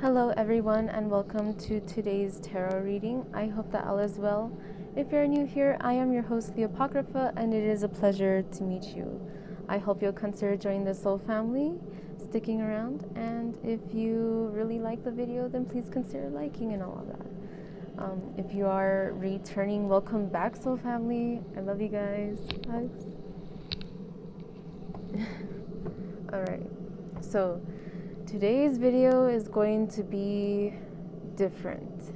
Hello everyone and welcome to today's tarot reading. I hope that all is well. If you're new here, I am your host LeeApocrypha and it is a pleasure to meet you. I hope you'll consider joining the soul family, sticking around, and if you really like the video, then please consider liking and all of that. If you are returning, welcome back, soul family. I love you guys. Hugs. Alright, so today's video is going to be different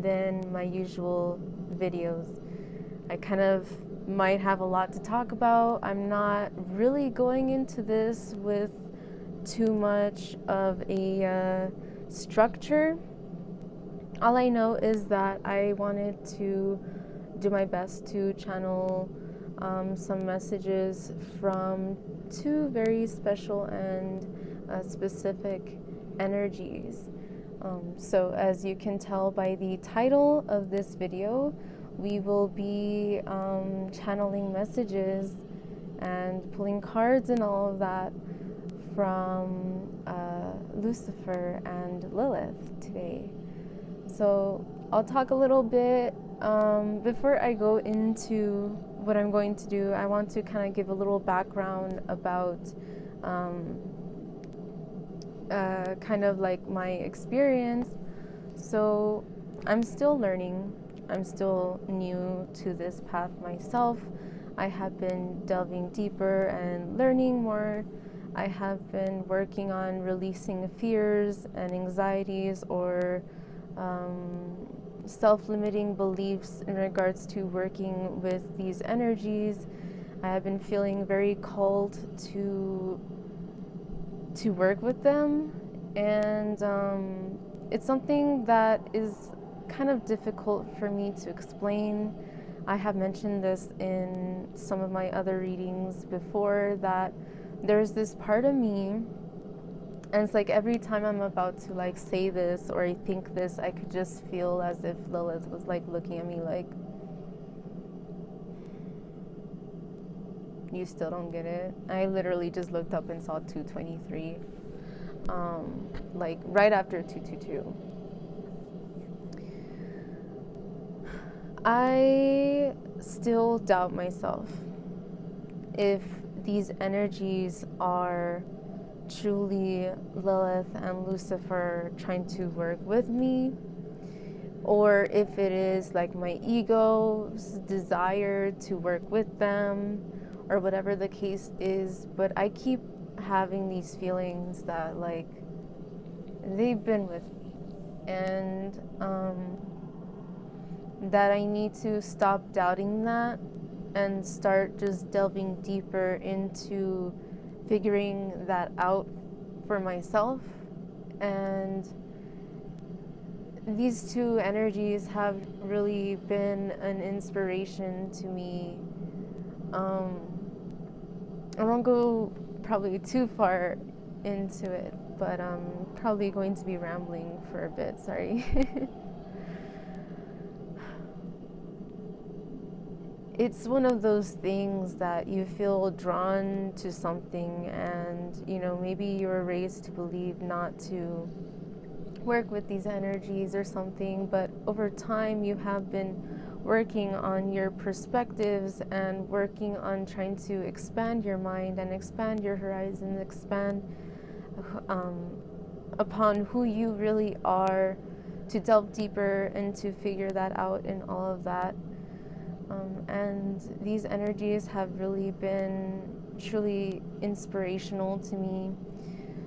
than my usual videos. I kind of might have a lot to talk about. I'm not really going into this with too much of a structure. All I know is that I wanted to do my best to channel some messages from two very special and specific energies. So as you can tell by the title of this video, we will be channeling messages and pulling cards and all of that from Lucifer and Lilith today. So I'll talk a little bit before I go into what I'm going to do. I want to kind of give a little background about kind of like my experience. So I'm still learning. I'm still new to this path myself. I have been delving deeper and learning more. I have been working on releasing fears and anxieties or self-limiting beliefs in regards to working with these energies. I have been feeling very called to work with them, and it's something that is kind of difficult for me to explain. I have mentioned this in some of my other readings before, that there's this part of me, and it's like every time I'm about to like say this or I think this, I could just feel as if Lilith was like looking at me like, you still don't get it. I literally just looked up and saw 223, like right after 222. I still doubt myself if these energies are truly Lilith and Lucifer trying to work with me, or if it is like my ego's desire to work with them, or whatever the case is. But I keep having these feelings that like they've been with me, and that I need to stop doubting that and start just delving deeper into figuring that out for myself. And these two energies have really been an inspiration to me. I won't go probably too far into it, but I'm probably going to be rambling for a bit, sorry. It's one of those things that you feel drawn to something, and you know, maybe you were raised to believe not to work with these energies or something, but over time you have been working on your perspectives and working on trying to expand your mind and expand your horizons, expand upon who you really are, to delve deeper and to figure that out and all of that. And these energies have really been truly inspirational to me.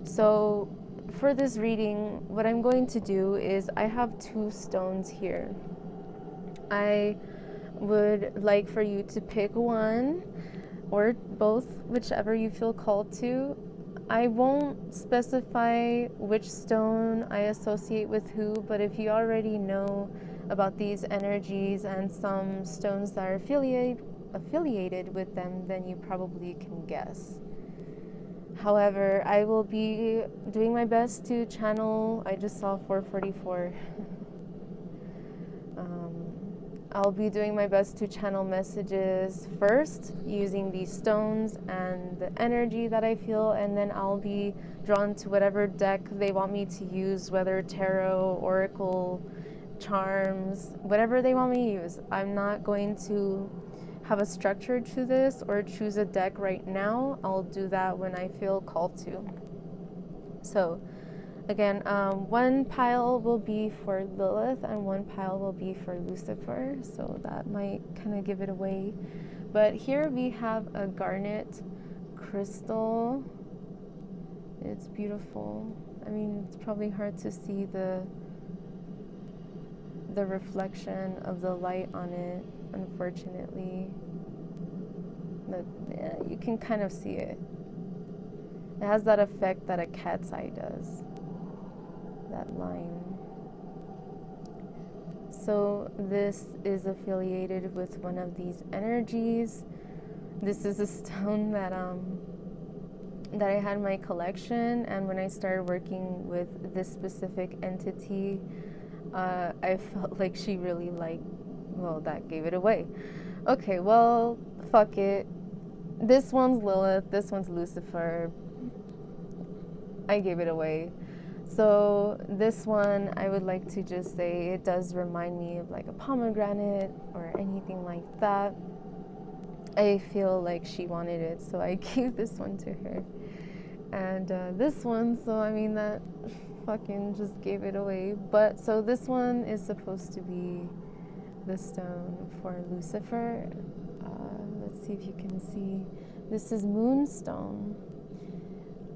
So for this reading, what I'm going to do is I have two stones here. I would like for you to pick one or both, whichever you feel called to. I won't specify which stone I associate with who, but if you already know about these energies and some stones that are affiliated with them, then you probably can guess. However, I will be doing my best to channel. I just saw 444. I'll be doing my best to channel messages first using these stones and the energy that I feel, and then I'll be drawn to whatever deck they want me to use, whether tarot, oracle, charms, whatever they want me to use. I'm not going to have a structure to this or choose a deck right now. I'll do that when I feel called to. So again, one pile will be for Lilith and one pile will be for Lucifer, so that might kind of give it away. But here we have a garnet crystal. It's beautiful. I mean, it's probably hard to see the reflection of the light on it, unfortunately. But yeah, you can kind of see it. It has that effect that a cat's eye does. That line. So this is affiliated with one of these energies. This is a stone that I had in my collection, and when I started working with this specific entity, I felt like she really well, that gave it away. Okay, well, fuck it. This one's Lilith, this one's Lucifer. I gave it away. So this one, I would like to just say it does remind me of like a pomegranate or anything like that. I feel like she wanted it, so I gave this one to her. And this one, so I mean, that fucking just gave it away. But so this one is supposed to be the stone for Lucifer. Let's see if you can see. This is Moonstone.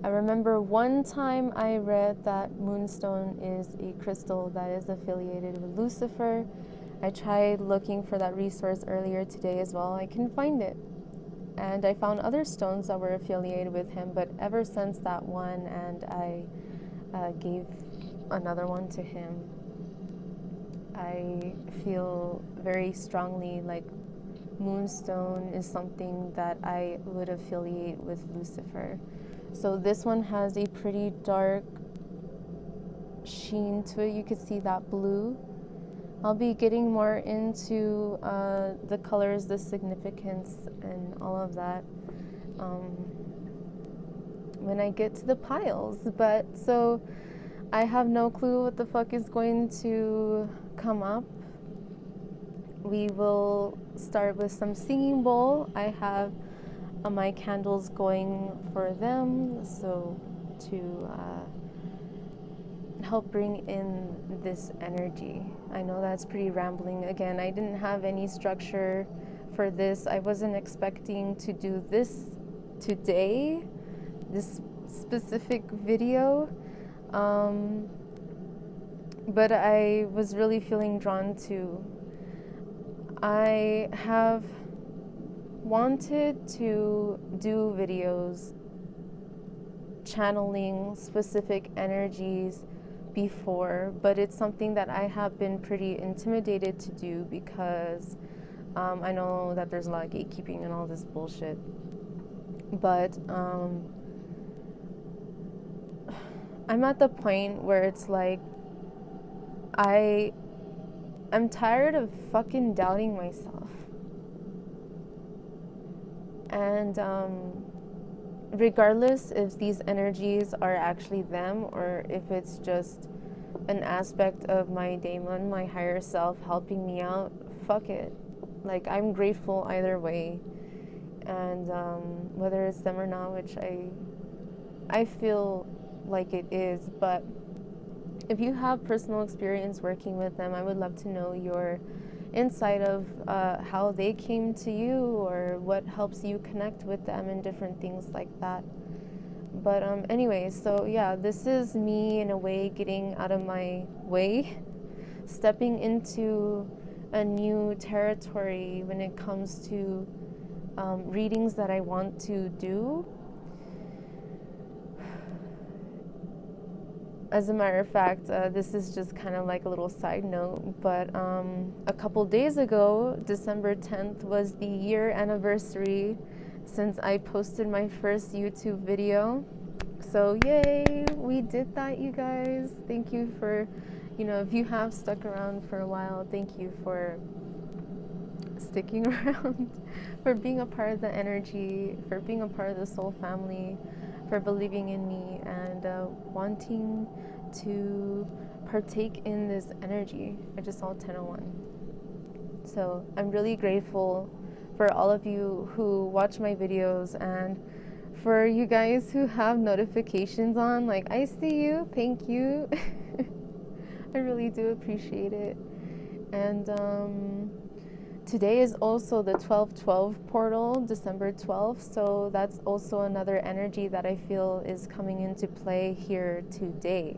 I remember one time I read that Moonstone is a crystal that is affiliated with Lucifer. I tried looking for that resource earlier today as well. I couldn't find it. And I found other stones that were affiliated with him, but ever since that one, and I gave another one to him, I feel very strongly like Moonstone is something that I would affiliate with Lucifer. So this one has a pretty dark sheen to it. You can see that blue. I'll be getting more into the colors, the significance, and all of that when I get to the piles. But so I have no clue what the fuck is going to come up. We will start with some singing bowl. I have my candles going for them, so to help bring in this energy. I know that's pretty rambling. Again, I didn't have any structure for this. I wasn't expecting to do this today, this specific video, but I was really feeling drawn to. I have wanted to do videos channeling specific energies before, but it's something that I have been pretty intimidated to do because I know that there's a lot of gatekeeping and all this bullshit. But I'm at the point where it's like I'm tired of fucking doubting myself. And regardless if these energies are actually them or if it's just an aspect of my daemon, my higher self helping me out, fuck it. Like, I'm grateful either way. And whether it's them or not, which I feel like it is, but if you have personal experience working with them, I would love to know your insight of how they came to you or what helps you connect with them and different things like that. But anyway, so yeah, this is me in a way getting out of my way, stepping into a new territory when it comes to readings that I want to do. As a matter of fact, this is just kind of like a little side note, but a couple days ago, December 10th, was the year anniversary since I posted my first YouTube video. So yay, we did that, you guys. Thank you for, if you have stuck around for a while, thank you for sticking around, for being a part of the energy, for being a part of the soul family, for believing in me and wanting to partake in this energy. I just saw 1001. So I'm really grateful for all of you who watch my videos, and for you guys who have notifications on. Like, I see you, thank you. I really do appreciate it. And today is also the 12/12 portal, December 12th, so that's also another energy that I feel is coming into play here today.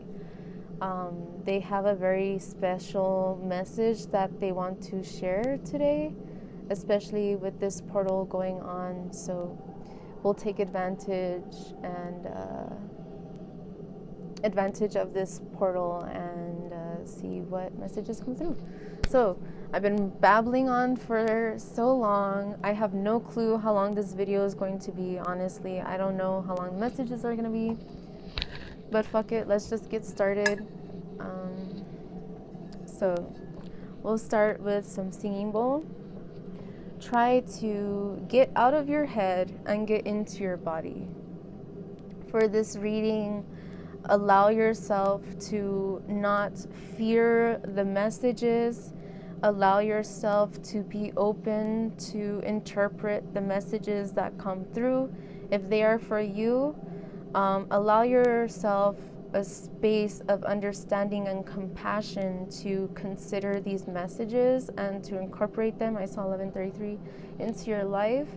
They have a very special message that they want to share today, especially with this portal going on. So we'll take advantage of this portal and see what messages come through. So I've been babbling on for so long. I have no clue how long this video is going to be. Honestly, I don't know how long the messages are going to be, but fuck it, let's just get started. So we'll start with some singing bowl. Try to get out of your head and get into your body. For this reading, allow yourself to not fear the messages. Allow yourself to be open to interpret the messages that come through. If they are for you, allow yourself a space of understanding and compassion to consider these messages and to incorporate them, I saw 1133, into your life.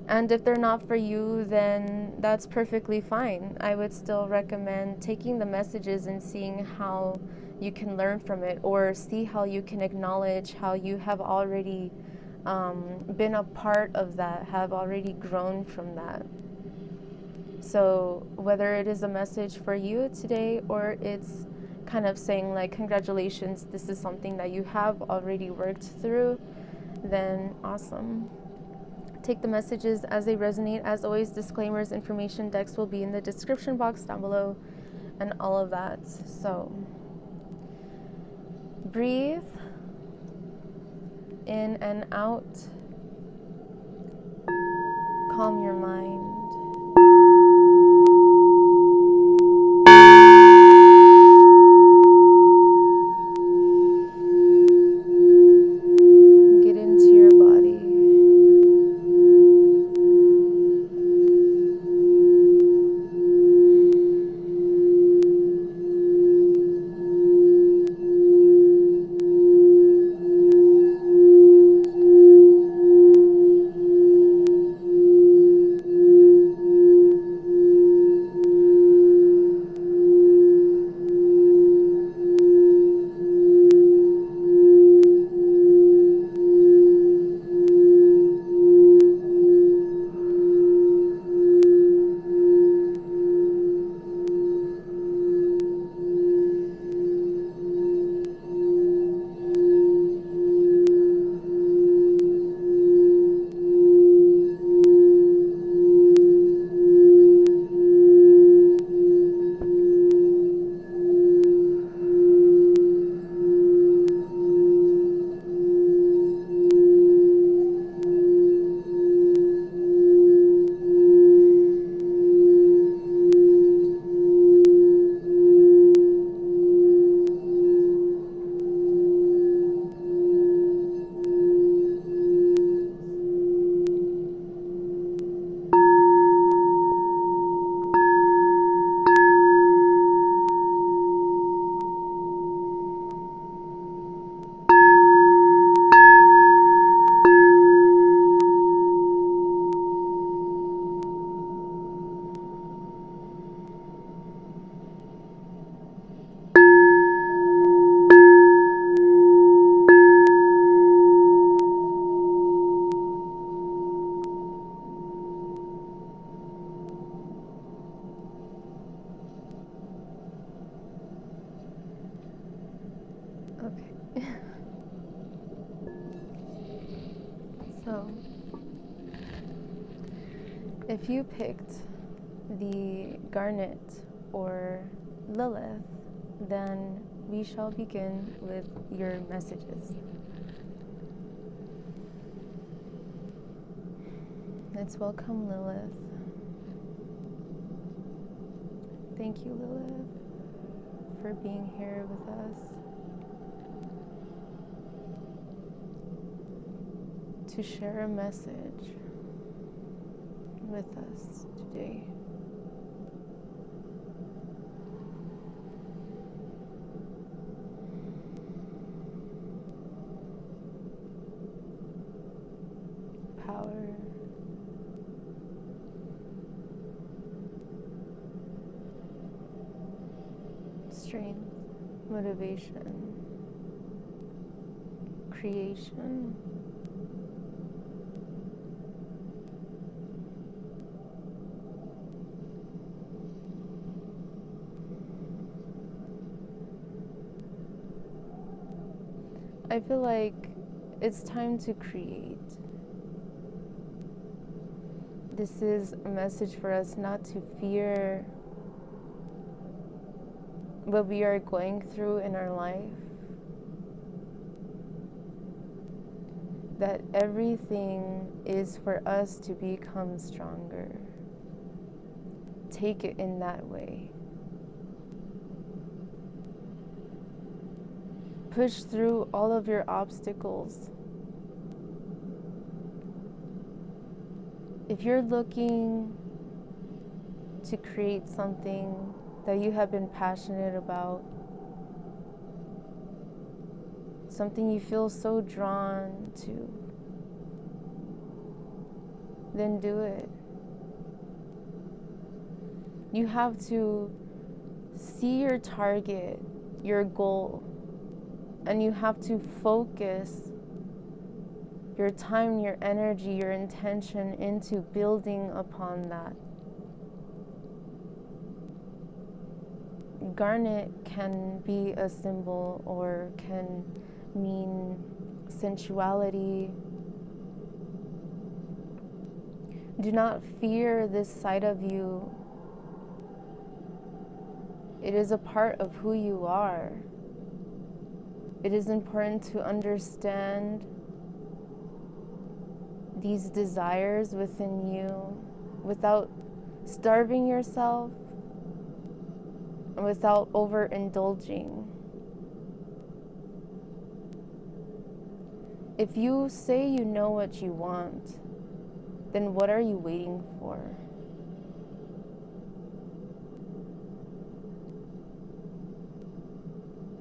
And if they're not for you, then that's perfectly fine. I would still recommend taking the messages and seeing how you can learn from it, or see how you can acknowledge how you have already been a part of that, have already grown from that. So whether it is a message for you today, or it's kind of saying like, congratulations, this is something that you have already worked through, then awesome. Take the messages as they resonate. As always, disclaimers, information, decks will be in the description box down below and all of that. So breathe in and out. Calm your mind. Okay. So, if you picked the Garnet or Lilith, then we shall begin with your messages. Let's welcome Lilith. Thank you, Lilith, for being here with us to share a message with us today. Power, strength, motivation, creation, I feel like it's time to create. This is a message for us not to fear what we are going through in our life. That everything is for us to become stronger. Take it in that way. Push through all of your obstacles. If you're looking to create something that you have been passionate about, something you feel so drawn to, then do it. You have to see your target, your goal, and you have to focus your time, your energy, your intention into building upon that. Garnet can be a symbol or can mean sensuality. Do not fear this side of you. It is a part of who you are. It is important to understand these desires within you without starving yourself and without overindulging. If you say you know what you want, then what are you waiting for?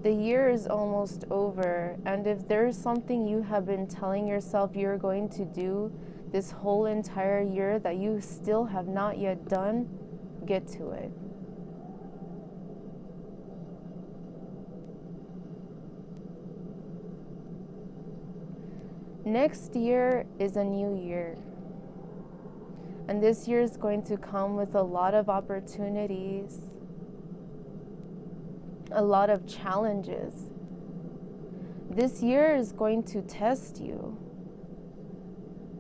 The year is almost over, and if there's something you have been telling yourself you're going to do this whole entire year that you still have not yet done, get to it. Next year is a new year. And this year is going to come with a lot of opportunities, a lot of challenges. This year is going to test you,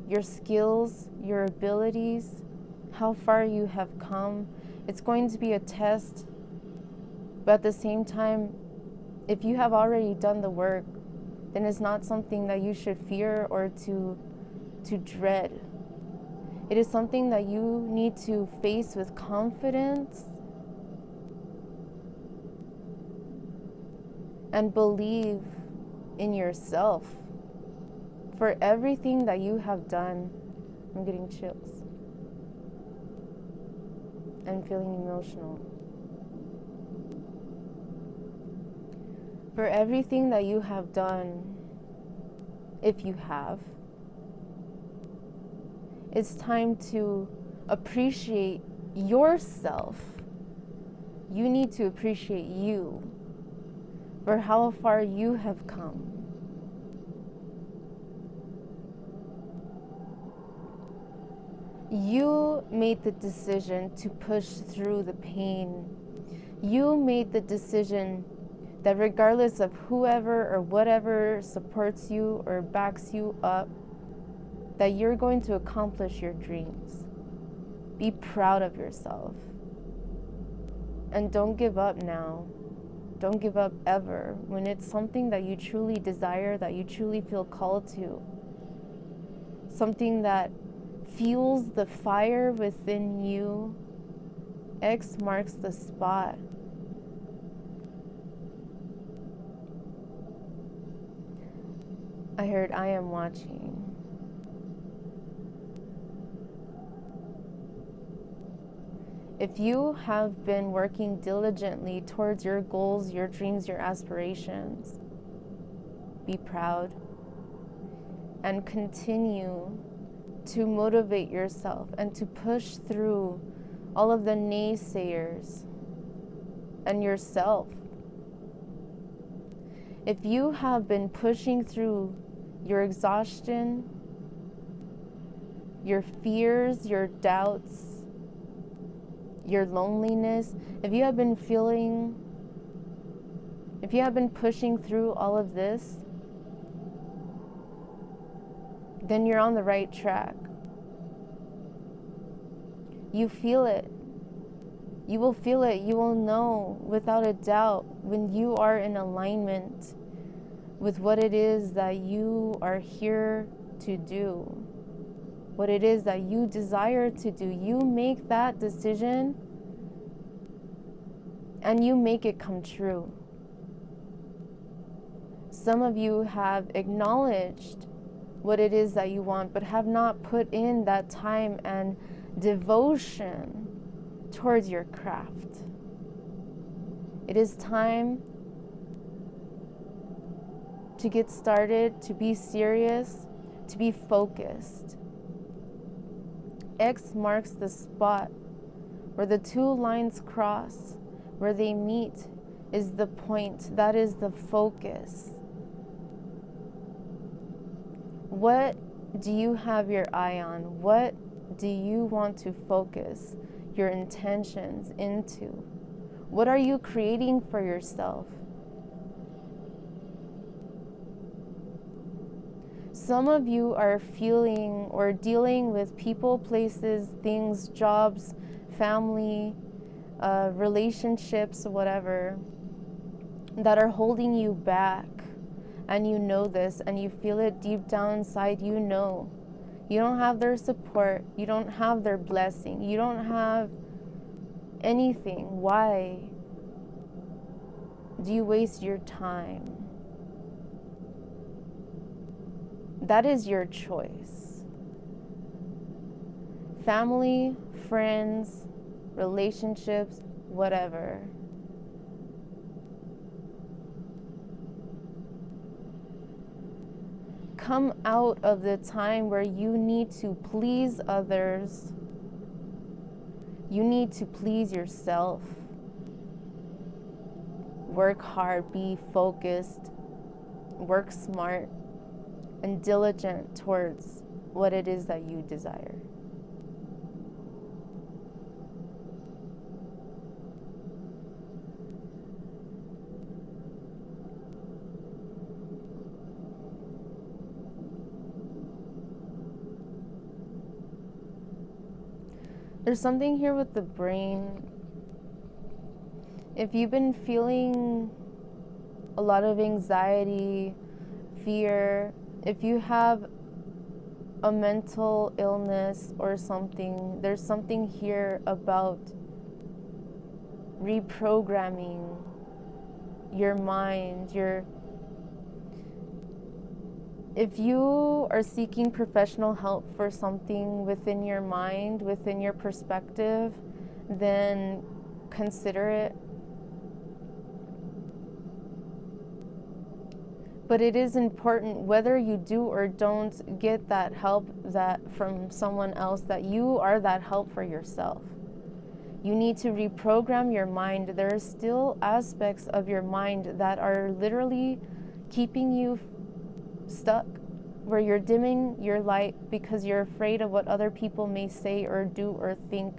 your skills, your abilities, how far you have come. It's going to be a test, but at the same time, if you have already done the work, then it's not something that you should fear or to dread. It is something that you need to face with confidence and believe in yourself for everything that you have done. I'm getting chills. I'm feeling emotional. For everything that you have done, if you have, it's time to appreciate yourself. You need to appreciate you for how far you have come. You made the decision to push through the pain. You made the decision that regardless of whoever or whatever supports you or backs you up, that you're going to accomplish your dreams. Be proud of yourself. And don't give up now. Don't give up ever. When it's something that you truly desire, that you truly feel called to, something that fuels the fire within you X marks the spot. I heard I am watching. If you have been working diligently towards your goals, your dreams, your aspirations, be proud and continue to motivate yourself and to push through all of the naysayers and yourself. If you have been pushing through your exhaustion, your fears, your doubts, your loneliness, if you have been pushing through all of this, then you're on the right track. You feel it. You will feel it. You will know without a doubt when you are in alignment with what it is that you are here to do, what it is that you desire to do. You make that decision and you make it come true. Some of you have acknowledged what it is that you want, but have not put in that time and devotion towards your craft. It is time to get started, to be serious, to be focused. X marks the spot where the two lines cross, where they meet is the point, that is the focus. What do you have your eye on? What do you want to focus your intentions into? What are you creating for yourself? Some of you are feeling or dealing with people, places, things, jobs, family, relationships, whatever, that are holding you back. And you know this, and you feel it deep down inside. You know you don't have their support, you don't have their blessing, you don't have anything. Why do you waste your time? That is your choice. Family, friends, relationships, whatever. Come out of the time where you need to please others. You need to please yourself. Work hard, be focused, work smart, and diligent towards what it is that you desire. There's something here with the brain. If you've been feeling a lot of anxiety, fear, if you have a mental illness or something, there's something here about reprogramming your mind, if you are seeking professional help for something within your mind, within your perspective, then consider it. But it is important, whether you do or don't get that help from someone else, that you are that help for yourself. You need to reprogram your mind. There are still aspects of your mind that are literally keeping you stuck, where you're dimming your light because you're afraid of what other people may say or do or think.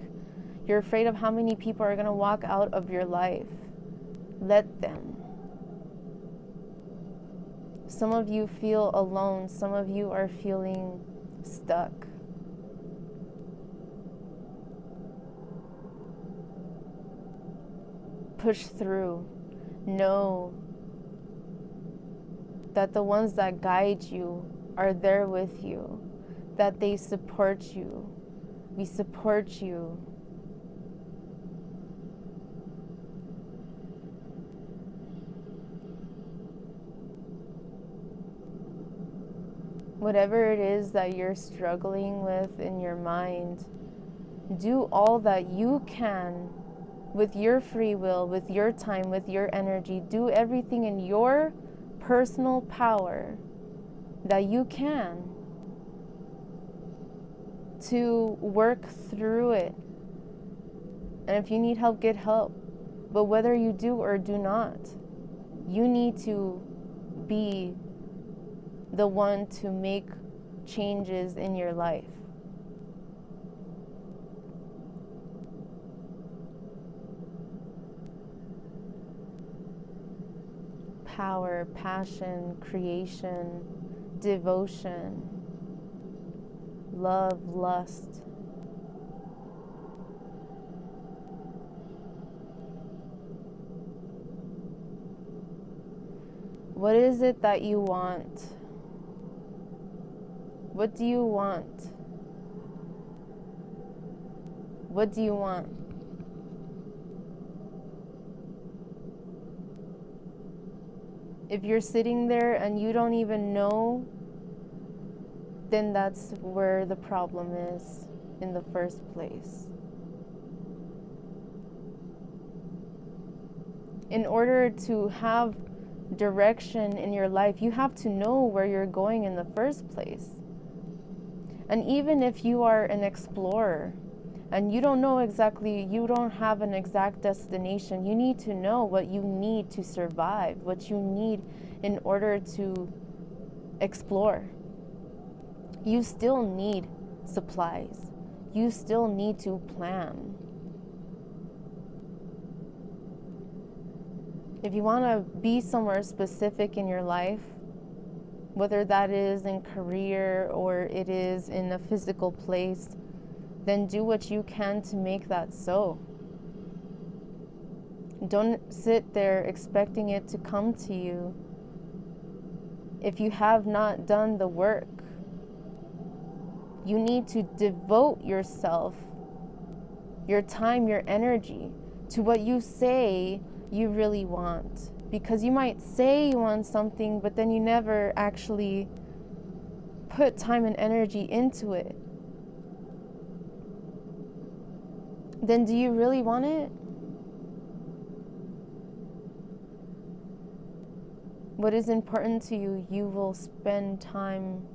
You're afraid of how many people are going to walk out of your life. Let them. Some of you feel alone. Some of you are feeling stuck. Push through. Know that the ones that guide you are there with you, that they support you. We support you. Whatever it is that you're struggling with in your mind, do all that you can with your free will, with your time, with your energy. Do everything in your personal power that you can to work through it. And if you need help, get help. But whether you do or do not, you need to be the one to make changes in your life. Power, passion, creation, devotion, love, lust. What is it that you want? What do you want? What do you want? If you're sitting there and you don't even know, then that's where the problem is in the first place. In order to have direction in your life, you have to know where you're going in the first place. And even if you are an explorer and you don't know exactly, you don't have an exact destination, you need to know what you need to survive, what you need in order to explore. You still need supplies. You still need to plan. If you want to be somewhere specific in your life, whether that is in career or it is in a physical place, then do what you can to make that so. Don't sit there expecting it to come to you if you have not done the work. You need to devote yourself, your time, your energy to what you say you really want. Because you might say you want something, but then you never actually put time and energy into it. Then do you really want it? What is important to you, you will spend time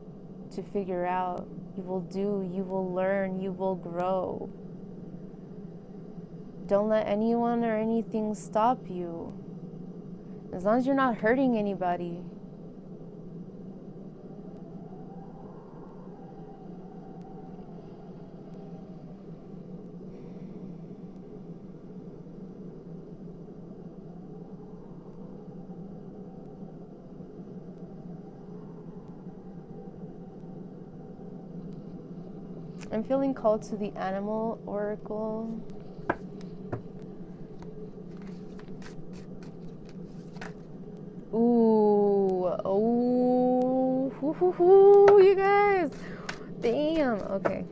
to figure out. You will do, you will learn, you will grow. Don't let anyone or anything stop you. As long as you're not hurting anybody. I'm feeling called to the animal oracle. Ooh, oh, you guys. Damn, okay.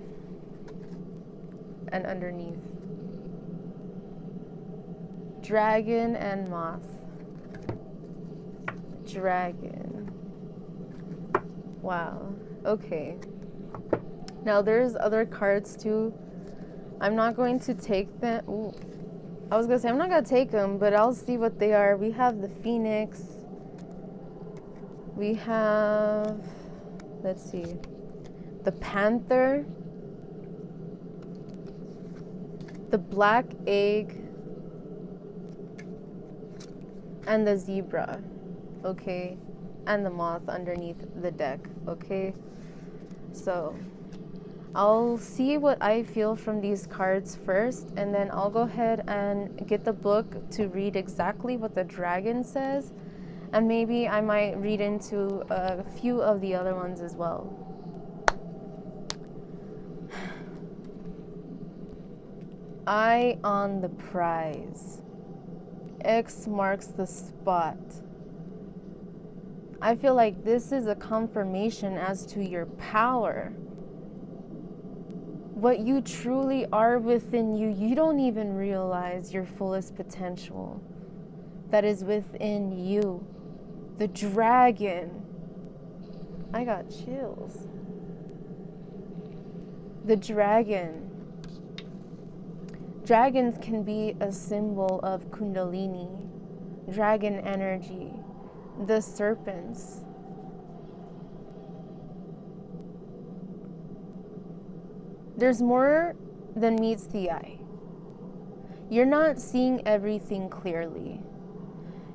And underneath. Dragon and moth. Dragon. Wow, okay. Now there's other cards too. I'm not going to take them. Ooh. I was gonna say I'm not gonna take them, but I'll see what they are. We have the Phoenix. We have, let's see, the Panther, the Black Egg, and the Zebra, okay, and the Moth underneath the deck, okay. So I'll see what I feel from these cards first, and then I'll go ahead and get the book to read exactly what the dragon says. And maybe I might read into a few of the other ones as well. Eye on the prize. X marks the spot. I feel like this is a confirmation as to your power. What you truly are within you, you don't even realize your fullest potential that is within you. The dragon. I got chills. The dragon. Dragons can be a symbol of Kundalini, dragon energy, the serpents. There's more than meets the eye. You're not seeing everything clearly.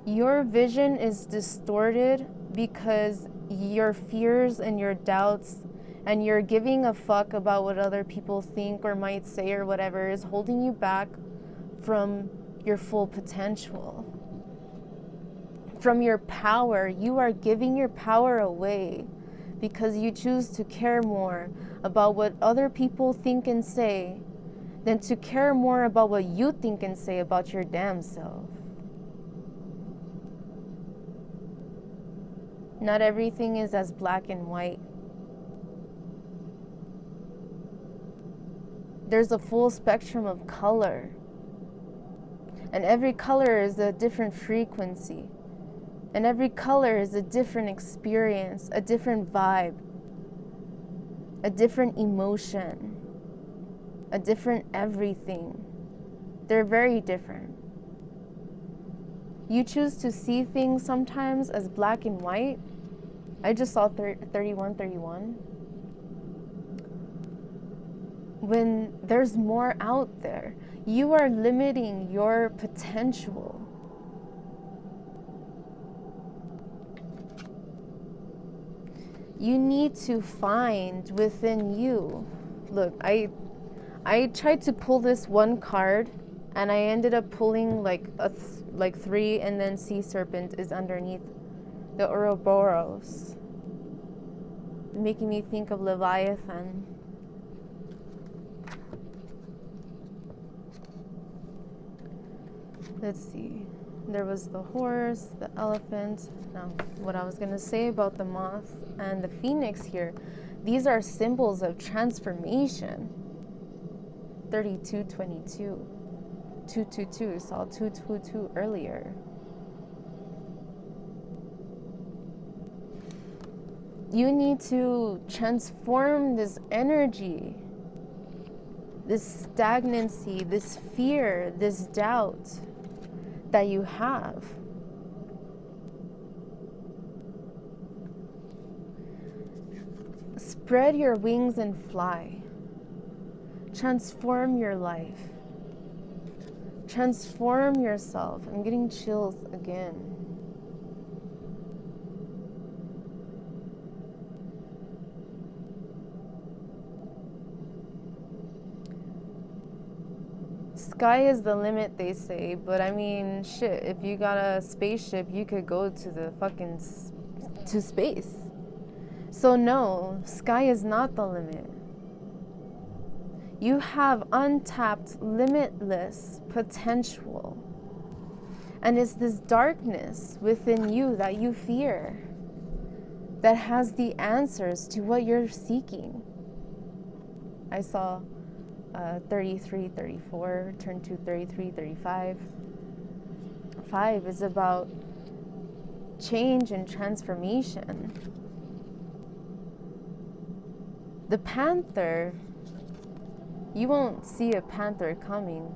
Your vision is distorted because your fears and your doubts and you're giving a fuck about what other people think or might say or whatever is holding you back from your full potential. From your power. You are giving your power away because you choose to care more about what other people think and say than to care more about what you think and say about your damn self. Not everything is as black and white. There's a full spectrum of color. And every color is a different frequency. And every color is a different experience, a different vibe, a different emotion, a different everything. They're very different. You choose to see things sometimes as black and white. I just saw 3131. When there's more out there, you are limiting your potential. You need to find within you. Look, I tried to pull this one card and I ended up pulling like three, and then sea serpent is underneath the Ouroboros, making me think of Leviathan. Let's see. There was the horse, the elephant. Now, what I was going to say about the moth and the phoenix here, these are symbols of transformation. 3222. 222. Saw 222 earlier. You need to transform this energy, this stagnancy, this fear, this doubt that you have. Spread your wings and fly. Transform your life. Transform yourself. I'm getting chills again. Sky is the limit, they say, but I mean, shit, if you got a spaceship, you could go to the fucking to space. So no, sky is not the limit. You have untapped, limitless potential. And it's this darkness within you that you fear that has the answers to what you're seeking. I saw 33, 34, turn to 33, 35. 5 is about change and transformation. The panther, you won't see a panther coming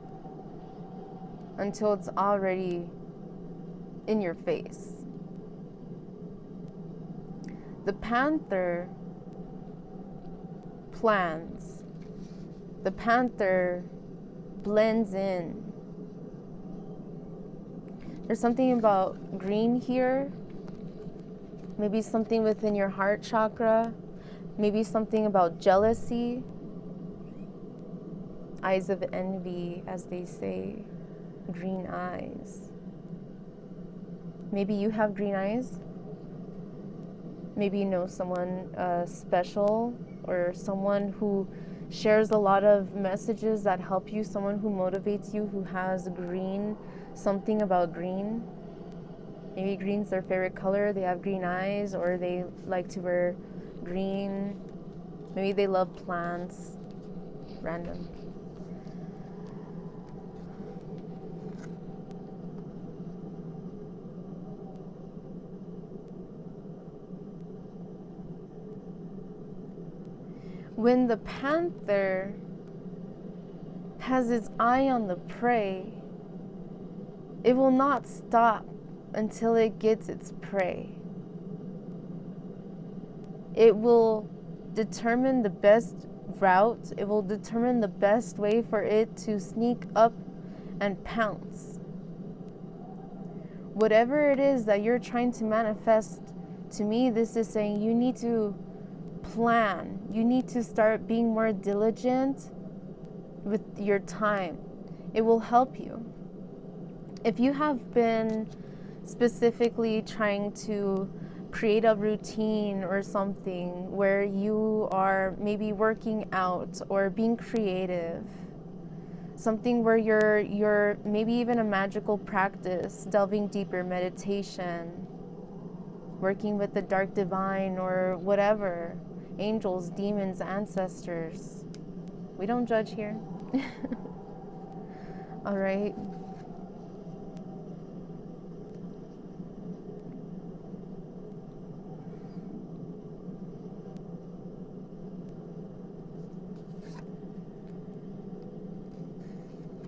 until it's already in your face. The panther plans. The panther blends in. There's something about green here. Maybe something within your heart chakra. Maybe something about jealousy. Eyes of envy, as they say. Green eyes. Maybe you have green eyes. Maybe you know someone special, or someone who shares a lot of messages that help you, someone who motivates you, who has green, something about green. Maybe green's their favorite color, they have green eyes, or they like to wear green. Maybe they love plants. Random. When the panther has its eye on the prey, it will not stop until it gets its prey. It will determine the best route. It will determine the best way for it to sneak up and pounce. Whatever it is that you're trying to manifest, to me, this is saying you need to plan. You need to start being more diligent with your time. It will help you. If you have been specifically trying to create a routine or something where you are maybe working out or being creative, something where you're maybe even a magical practice, delving deeper, meditation, working with the dark divine or whatever, angels, demons, ancestors. We don't judge here. All right.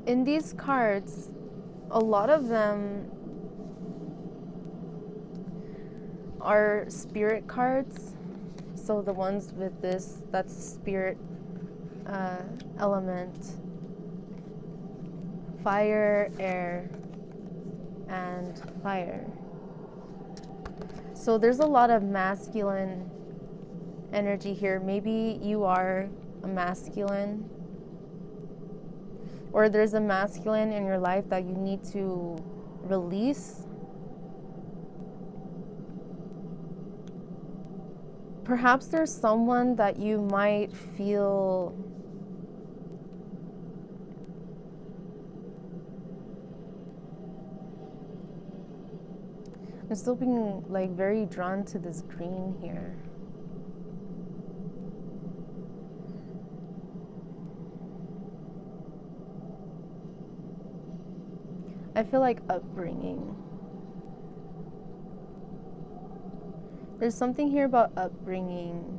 In these cards, a lot of them are spirit cards. So the ones with this, that's spirit element. Fire, air, and fire. So there's a lot of masculine energy here. Maybe you are a masculine, or there's a masculine in your life that you need to release. Perhaps there's someone that you might feel I'm still being like very drawn to this green here. I feel like upbringing. There's something here about upbringing.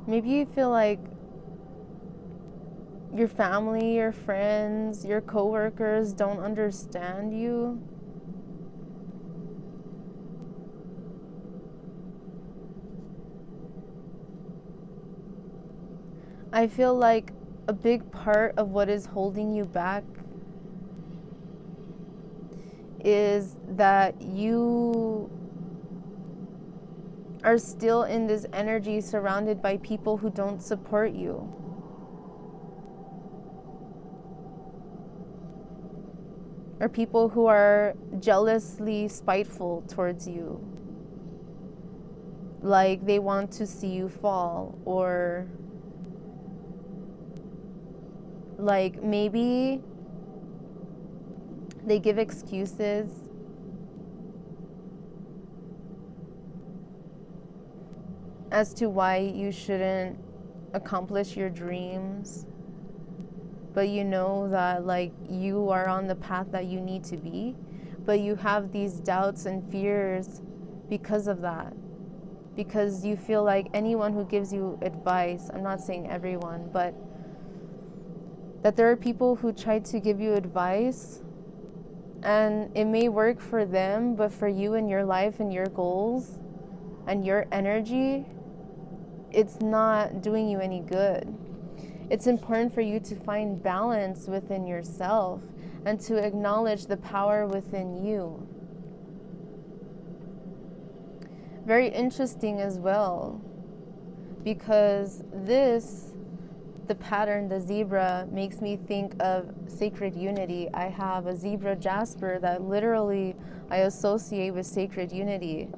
Maybe you feel like your family, your friends, your coworkers don't understand you. I feel like a big part of what is holding you back is that you are still in this energy surrounded by people who don't support you. Or people who are jealously spiteful towards you. Like they want to see you fall, or like maybe they give excuses as to why you shouldn't accomplish your dreams. But you know that like you are on the path that you need to be, but you have these doubts and fears because of that. Because you feel like anyone who gives you advice, I'm not saying everyone, but that there are people who try to give you advice and it may work for them, but for you and your life and your goals and your energy, it's not doing you any good. It's important for you to find balance within yourself and to acknowledge the power within you. Very interesting as well, because the pattern, the zebra, makes me think of sacred unity. I have a zebra jasper that literally I associate with sacred unity.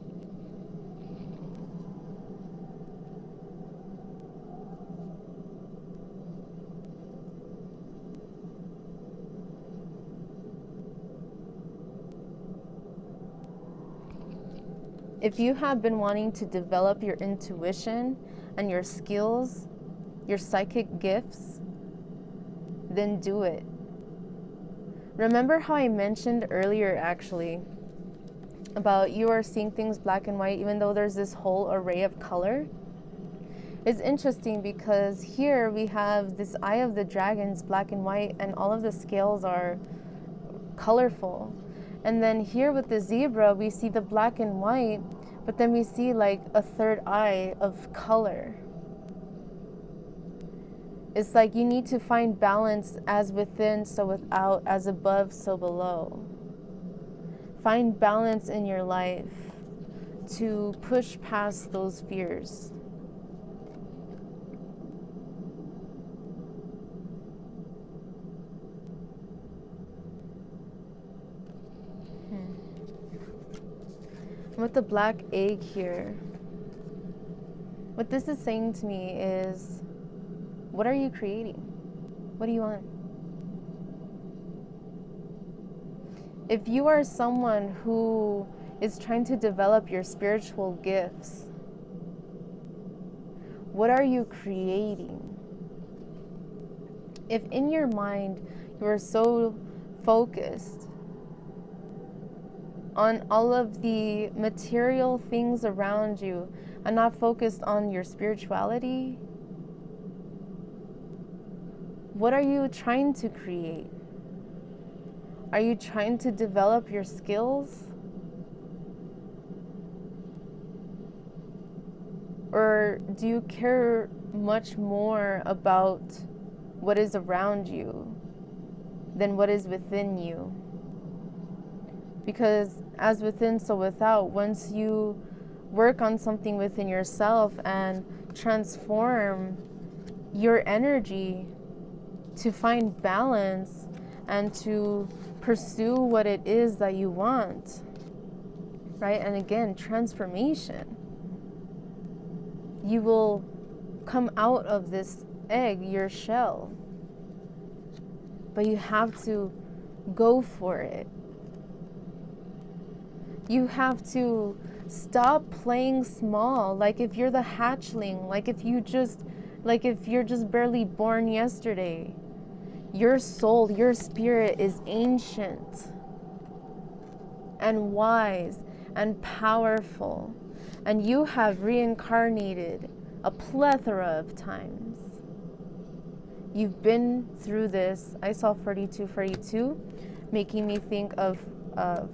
If you have been wanting to develop your intuition and your skills, your psychic gifts, then do it. Remember how I mentioned earlier, actually, about you are seeing things black and white, even though there's this whole array of color. It's interesting because here we have this eye of the dragons, black and white, and all of the scales are colorful. And then here with the zebra, we see the black and white, but then we see like a third eye of color. It's like you need to find balance, as within, so without, as above, so below. Find balance in your life to push past those fears. With the black egg here, what this is saying to me is, what are you creating? What do you want? If you are someone who is trying to develop your spiritual gifts, what are you creating? If in your mind you are so focused on all of the material things around you and not focused on your spirituality, what are you trying to create? Are you trying to develop your skills? Or do you care much more about what is around you than what is within you? Because as within, so without, once you work on something within yourself and transform your energy to find balance and to pursue what it is that you want, right? And again, transformation. You will come out of this egg, your shell, but you have to go for it. You have to stop playing small, like if you're the hatchling, like if you're just barely born yesterday. Your soul, your spirit is ancient and wise and powerful, and you have reincarnated a plethora of times. You've been through this. I saw 4242, making me think of I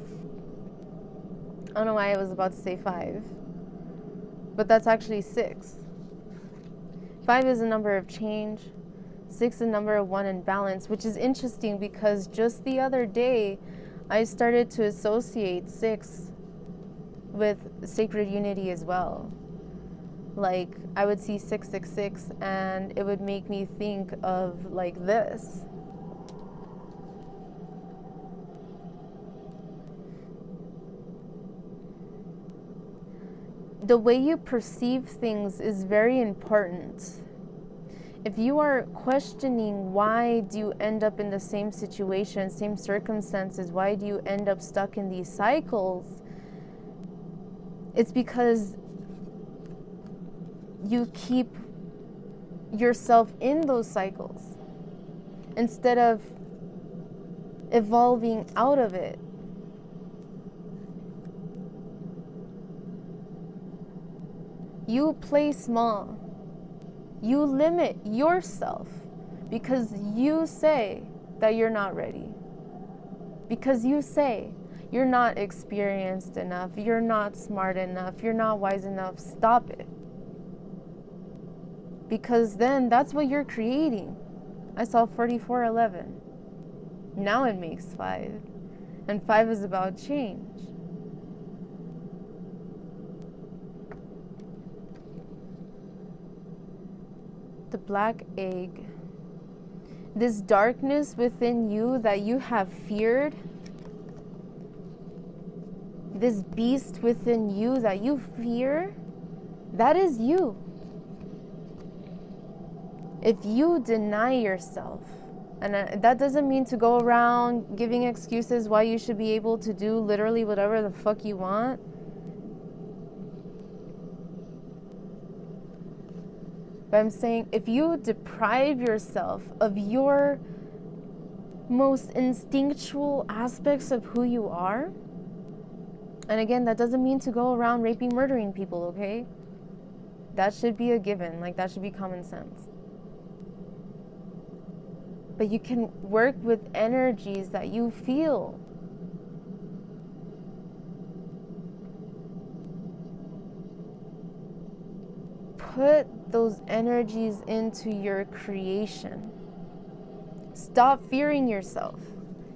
don't know why I was about to say 5, but that's actually 6. 5 is a number of change. 6 is a number of 1 in balance, which is interesting because just the other day, I started to associate 6 with sacred unity as well. Like, I would see 666 and it would make me think of like this. The way you perceive things is very important. If you are questioning why do you end up in the same situation, same circumstances, why do you end up stuck in these cycles, it's because you keep yourself in those cycles instead of evolving out of it. You play small. You limit yourself because you say that you're not ready. Because you say you're not experienced enough, you're not smart enough, you're not wise enough. Stop it. Because then that's what you're creating. I saw 4411. Now it makes 5. And 5 is about change. The black egg. This darkness within you that you have feared, this beast within you that you fear, that is you. If you deny yourself, and that doesn't mean to go around giving excuses why you should be able to do literally whatever the fuck you want. But I'm saying if you deprive yourself of your most instinctual aspects of who you are, And again, that doesn't mean to go around raping, murdering people, okay? That should be a given. Like, that should be common sense. But you can work with energies that you feel. Put those energies into your creation. Stop fearing yourself.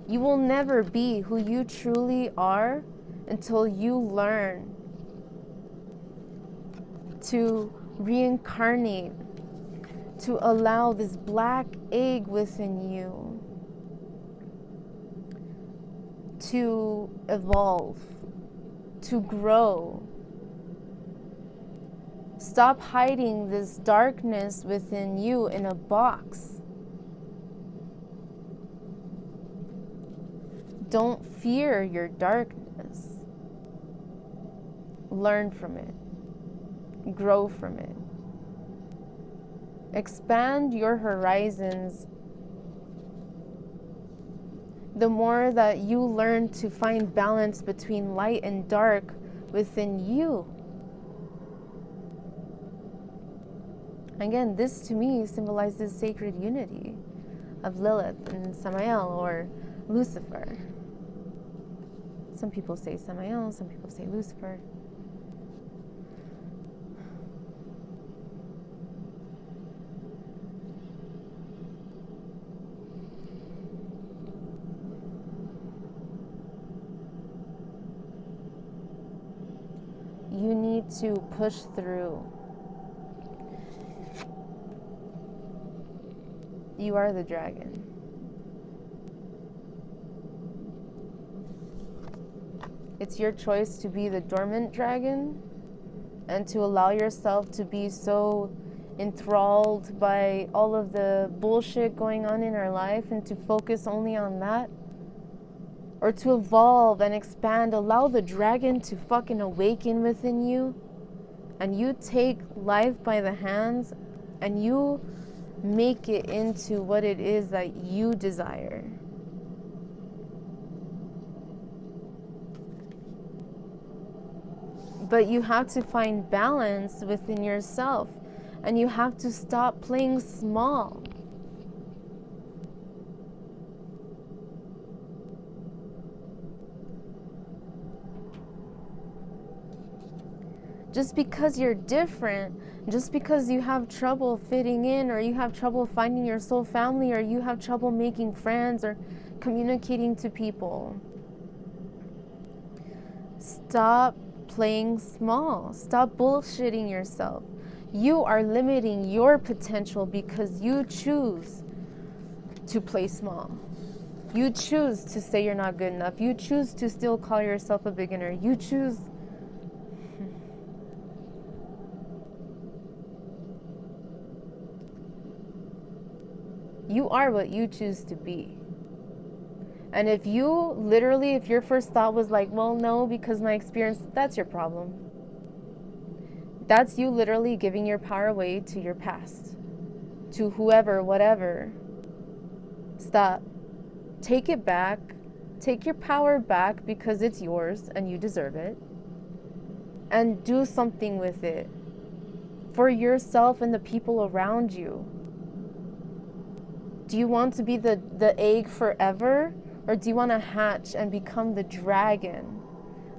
You will never be who you truly are until you learn to reincarnate, to allow this black egg within you to evolve, to grow. Stop hiding this darkness within you in a box. Don't fear your darkness. Learn from it. Grow from it. Expand your horizons. The more that you learn to find balance between light and dark within you. Again, this to me symbolizes sacred unity of Lilith and Samael, or Lucifer. Some people say Samael, some people say Lucifer. You need to push through. You are the dragon. It's your choice to be the dormant dragon and to allow yourself to be so enthralled by all of the bullshit going on in our life and to focus only on that. Or to evolve and expand, allow the dragon to fucking awaken within you, and you take life by the hands and you make it into what it is that you desire. But you have to find balance within yourself, and you have to stop playing small. Just because you're different, just because you have trouble fitting in, or you have trouble finding your soul family, or you have trouble making friends or communicating to people. Stop playing small. Stop bullshitting yourself. You are limiting your potential because you choose to play small. You choose to say you're not good enough. You choose to still call yourself a beginner. You choose. You are what you choose to be. And if your first thought was like, well, no, because my experience, that's your problem. That's you literally giving your power away to your past, to whoever, whatever. Stop. Take it back. Take your power back because it's yours and you deserve it. And do something with it for yourself and the people around you. Do you want to be the egg forever? Or do you want to hatch and become the dragon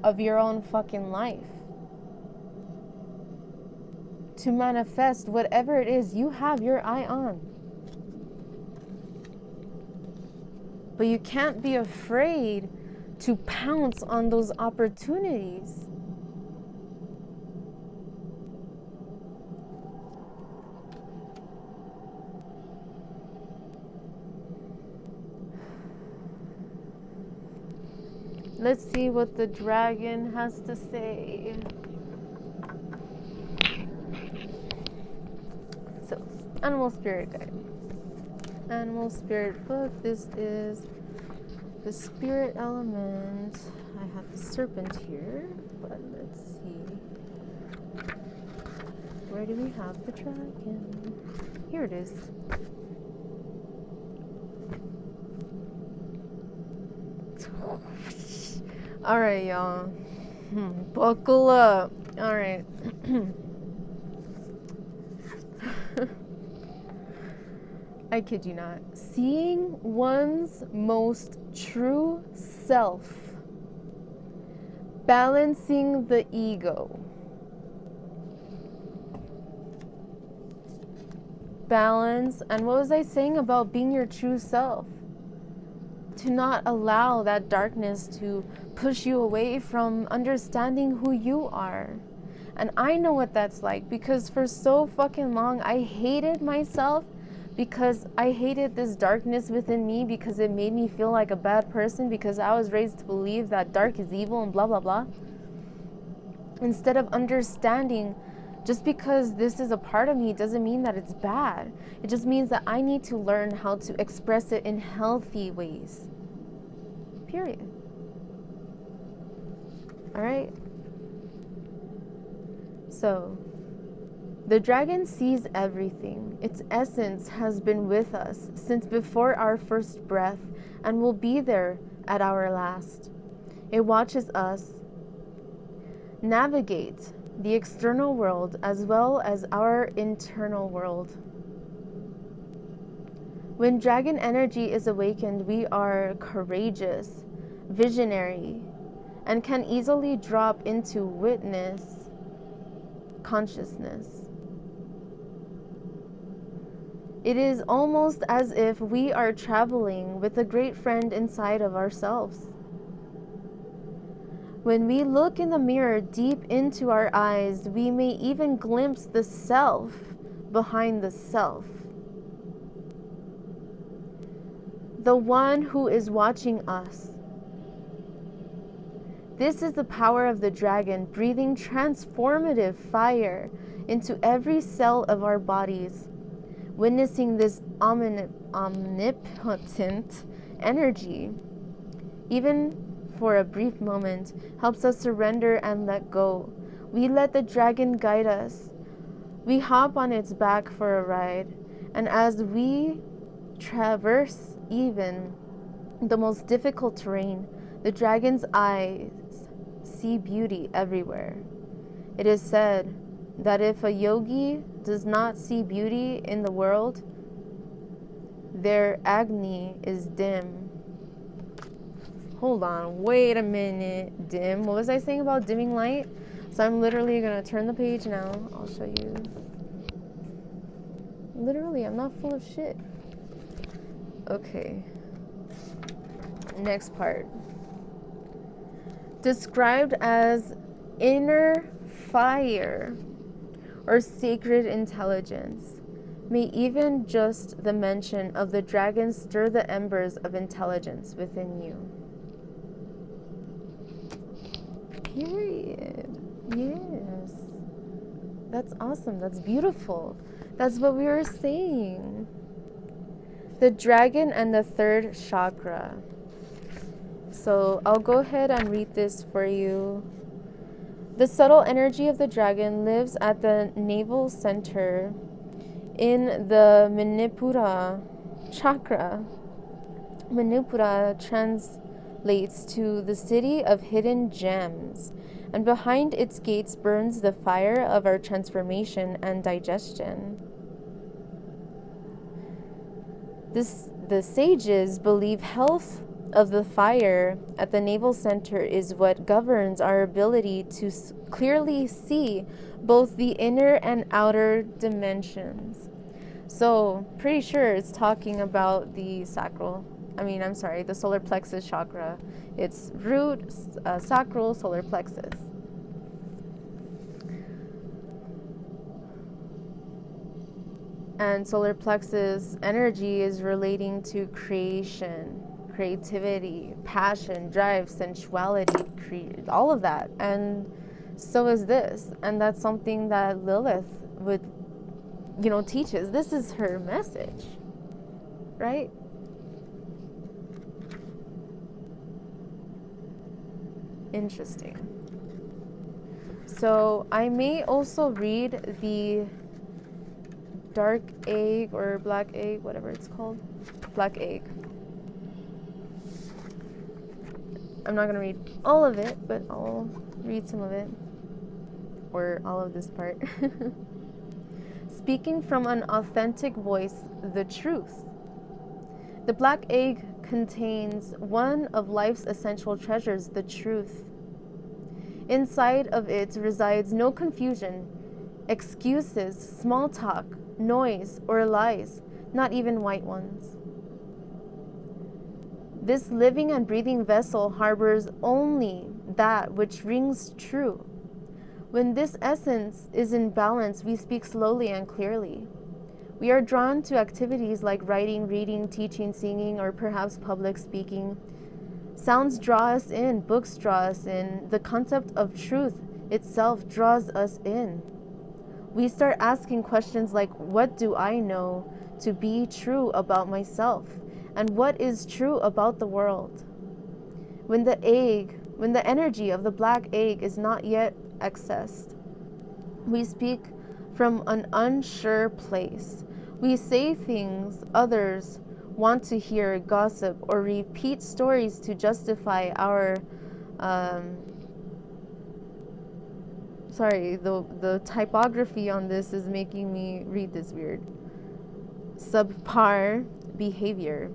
of your own fucking life? To manifest whatever it is you have your eye on. But you can't be afraid to pounce on those opportunities. Let's see what the dragon has to say. So, Animal Spirit Guide. Animal Spirit book. This is the spirit element. I have the serpent here, but let's see. Where do we have the dragon? Here it is. Alright, y'all. Buckle up. All right. I kid you not. Seeing one's most true self. Balancing the ego. Balance. And what was I saying about being your true self? To not allow that darkness to push you away from understanding who you are. And I know what that's like, because for so fucking long I hated myself, because I hated this darkness within me, because it made me feel like a bad person, because I was raised to believe that dark is evil and blah blah blah. Instead of understanding, just because this is a part of me doesn't mean that it's bad. It just means that I need to learn how to express it in healthy ways. Period. All right? So, the dragon sees everything. Its essence has been with us since before our first breath and will be there at our last. It watches us navigate the external world as well as our internal world. When dragon energy is awakened, we are courageous, visionary, and can easily drop into witness consciousness. It is almost as if we are traveling with a great friend inside of ourselves. When we look in the mirror deep into our eyes, we may even glimpse the self behind the self. The one who is watching us. This is the power of the dragon, breathing transformative fire into every cell of our bodies. Witnessing this omnipotent energy, even for a brief moment, helps us surrender and let go. We let the dragon guide us. We hop on its back for a ride, and as we traverse even the most difficult terrain, the dragon's eyes see beauty everywhere. It is said that if a yogi does not see beauty in the world, their agni is dim. Hold on, wait a minute. Dim? What was I saying about dimming light? So I'm literally gonna turn the page now. I'll show you. Literally, I'm not full of shit. Okay. Next part. Described as inner fire or sacred intelligence. May even just the mention of the dragon stir the embers of intelligence within you. Period. Yes. That's awesome. That's beautiful. That's what we were saying. The dragon and the third chakra. So I'll go ahead and read this for you. The subtle energy of the dragon lives at the navel center in the Manipura chakra. Manipura translates to the city of hidden gems, and behind its gates burns the fire of our transformation and digestion. The sages believe health of the fire at the navel center is what governs our ability to clearly see both the inner and outer dimensions. So, pretty sure it's talking about the the solar plexus chakra. It's root, sacral, solar plexus. And solar plexus energy is relating to creation, creativity, passion, drive, sensuality, all of that. And so is this. And that's something that Lilith would, teaches. This is her message, right? Interesting. So I may also read the dark egg or black egg, whatever it's called. Black egg. I'm not going to read all of it, but I'll read some of it, or all of this part. Speaking from an authentic voice, the truth. The black egg contains one of life's essential treasures, the truth. Inside of it resides no confusion, excuses, small talk, noise, or lies, not even white ones. This living and breathing vessel harbors only that which rings true. When this essence is in balance, we speak slowly and clearly. We are drawn to activities like writing, reading, teaching, singing, or perhaps public speaking. Sounds draw us in, books draw us in, the concept of truth itself draws us in. We start asking questions like, what do I know to be true about myself? And what is true about the world? When the energy of the black egg is not yet accessed, we speak from an unsure place. We say things others want to hear, gossip, or repeat stories to justify our the typography on this is making me read this weird. Subpar behavior.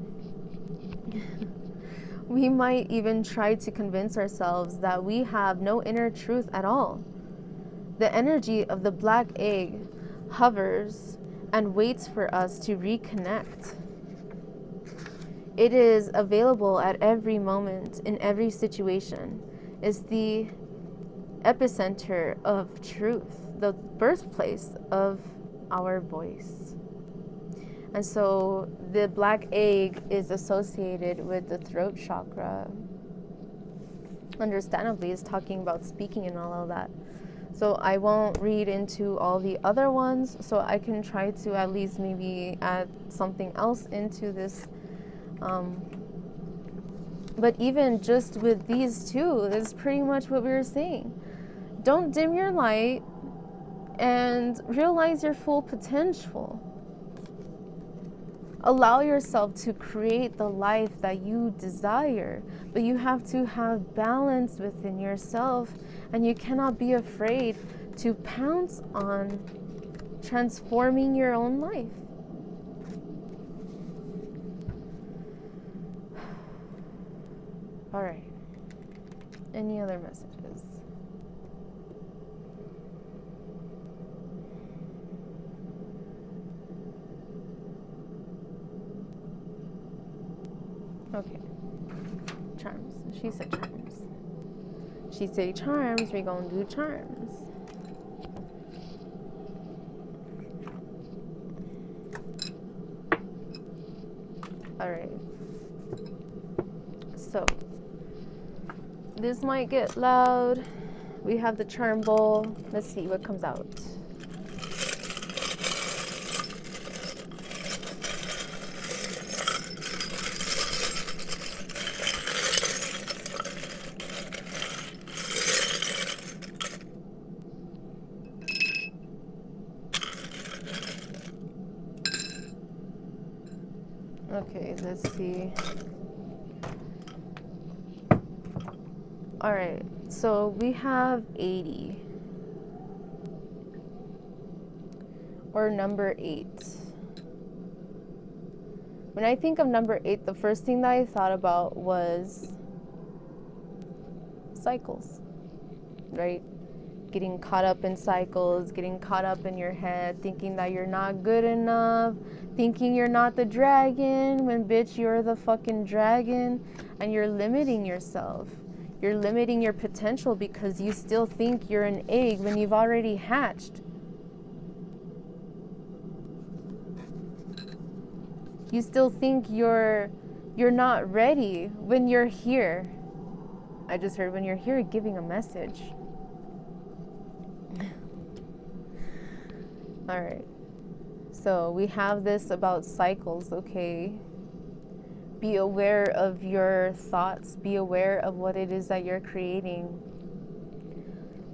We might even try to convince ourselves that we have no inner truth at all. The energy of the black egg hovers and waits for us to reconnect. It is available at every moment, in every situation. It's the epicenter of truth, the birthplace of our voice. And so the black egg is associated with the throat chakra. Understandably, it's talking about speaking and all of that. So I won't read into all the other ones, so I can try to at least maybe add something else into this. But even just with these two, that's pretty much what we were saying. Don't dim your light and realize your full potential. Allow yourself to create the life that you desire, but you have to have balance within yourself, and you cannot be afraid to pounce on transforming your own life. All right. Any other messages? Okay. Charms. She said charms. She said charms. We gonna do charms. All right. So this might get loud. We have the charm bowl. Let's see what comes out. Okay, let's see. All right, so we have 80, or number 8. When I think of number 8, the first thing that I thought about was cycles, right? Getting caught up in cycles, getting caught up in your head, thinking that you're not good enough, thinking you're not the dragon, when bitch, you're the fucking dragon, and you're limiting yourself. You're limiting your potential because you still think you're an egg when you've already hatched. You still think you're not ready when you're here. I just heard when you're here giving a message. All right. So we have this about cycles, okay? Be aware of your thoughts. Be aware of what it is that you're creating.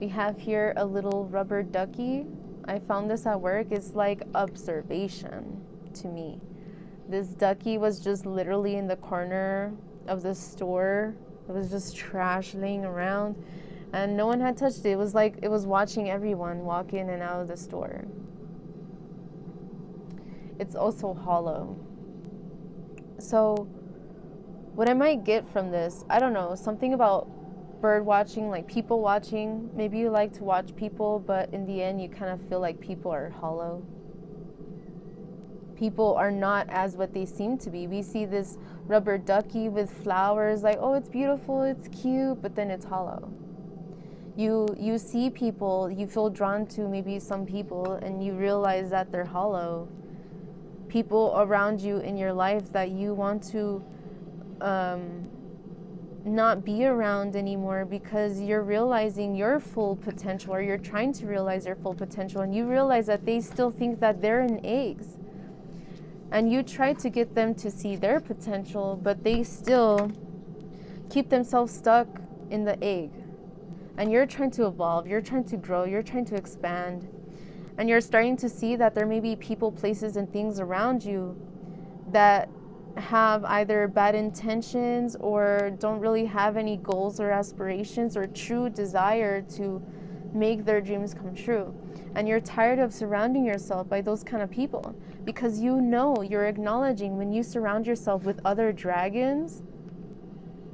We have here a little rubber ducky. I found this at work. It's like observation to me. This ducky was just literally in the corner of the store It was just trash laying around, and no one had touched it. It was like it was watching everyone walk in and out of the store. It's also hollow. So what I might get from this, I don't know, something about bird watching, like people watching. Maybe you like to watch people, but in the end you kind of feel like people are hollow. People are not as what they seem to be. We see this rubber ducky with flowers, like, oh, it's beautiful, it's cute, but then it's hollow. You see people, you feel drawn to maybe some people, and you realize that they're hollow. People around you in your life that you want to not be around anymore because you're realizing your full potential, or you're trying to realize your full potential, and you realize that they still think that they're in eggs. And you try to get them to see their potential, but they still keep themselves stuck in the egg. And you're trying to evolve, you're trying to grow, you're trying to expand. And you're starting to see that there may be people, places, and things around you that have either bad intentions or don't really have any goals or aspirations or true desire to make their dreams come true. And you're tired of surrounding yourself by those kind of people, because you know, you're acknowledging when you surround yourself with other dragons,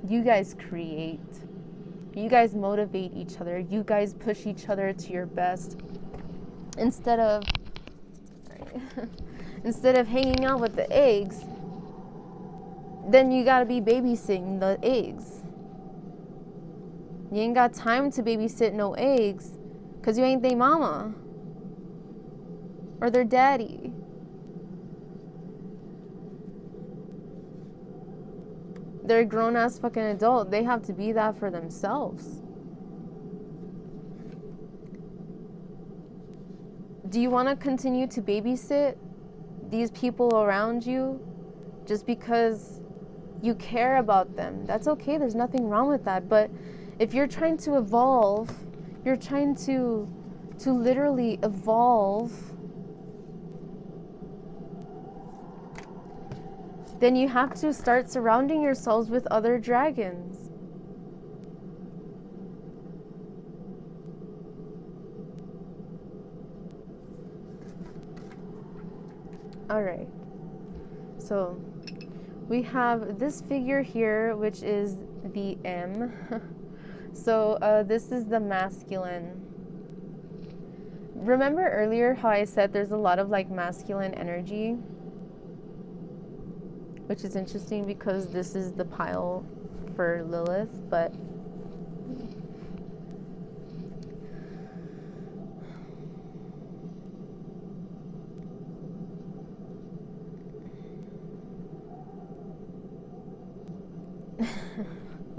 you guys create. You guys motivate each other. You guys push each other to your best. Instead of hanging out with the eggs, then you gotta be babysitting the eggs. You ain't got time to babysit no eggs, because you ain't they mama or their daddy. They're a grown-ass fucking adult. They have to be that for themselves. Do you want to continue to babysit these people around you just because you care about them? That's okay. There's nothing wrong with that. But if you're trying to evolve, you're trying to literally evolve, then you have to start surrounding yourselves with other dragons. All right. So we have this figure here, which is the M. So this is the masculine. Remember earlier how I said there's a lot of like masculine energy? Which is interesting because this is the pile for Lilith, but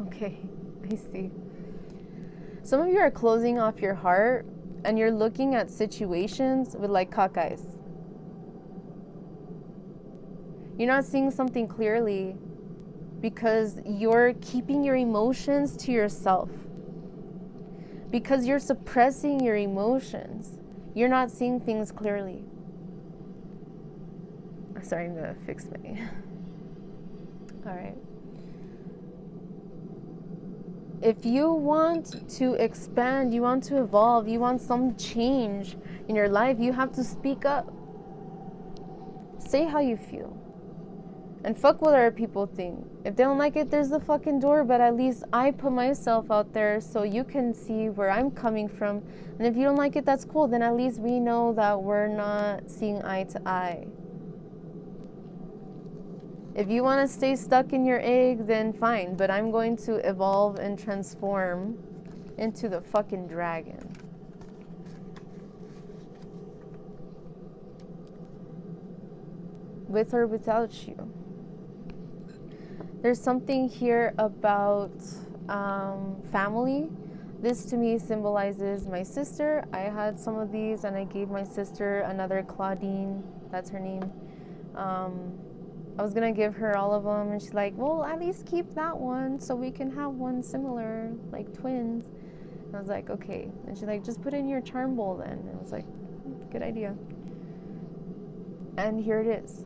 okay, I see. Some of you are closing off your heart and you're looking at situations with like cockeyes. You're not seeing something clearly because you're keeping your emotions to yourself. Because you're suppressing your emotions. You're not seeing things clearly. Sorry, I'm gonna fix my... All right. If you want to expand, you want to evolve, you want some change in your life, you have to speak up. Say how you feel. And fuck what other people think. If they don't like it, there's the fucking door, but at least I put myself out there so you can see where I'm coming from. And if you don't like it, that's cool. Then at least we know that we're not seeing eye to eye. If you want to stay stuck in your egg, then fine. But I'm going to evolve and transform into the fucking dragon. With or without you. There's something here about family. This to me symbolizes my sister. I had some of these and I gave my sister another Claudine. That's her name. I was gonna give her all of them and she's like, well, at least keep that one so we can have one similar, like twins. And I was like, okay. And she's like, just put it in your charm bowl then. And I was like, good idea. And here it is.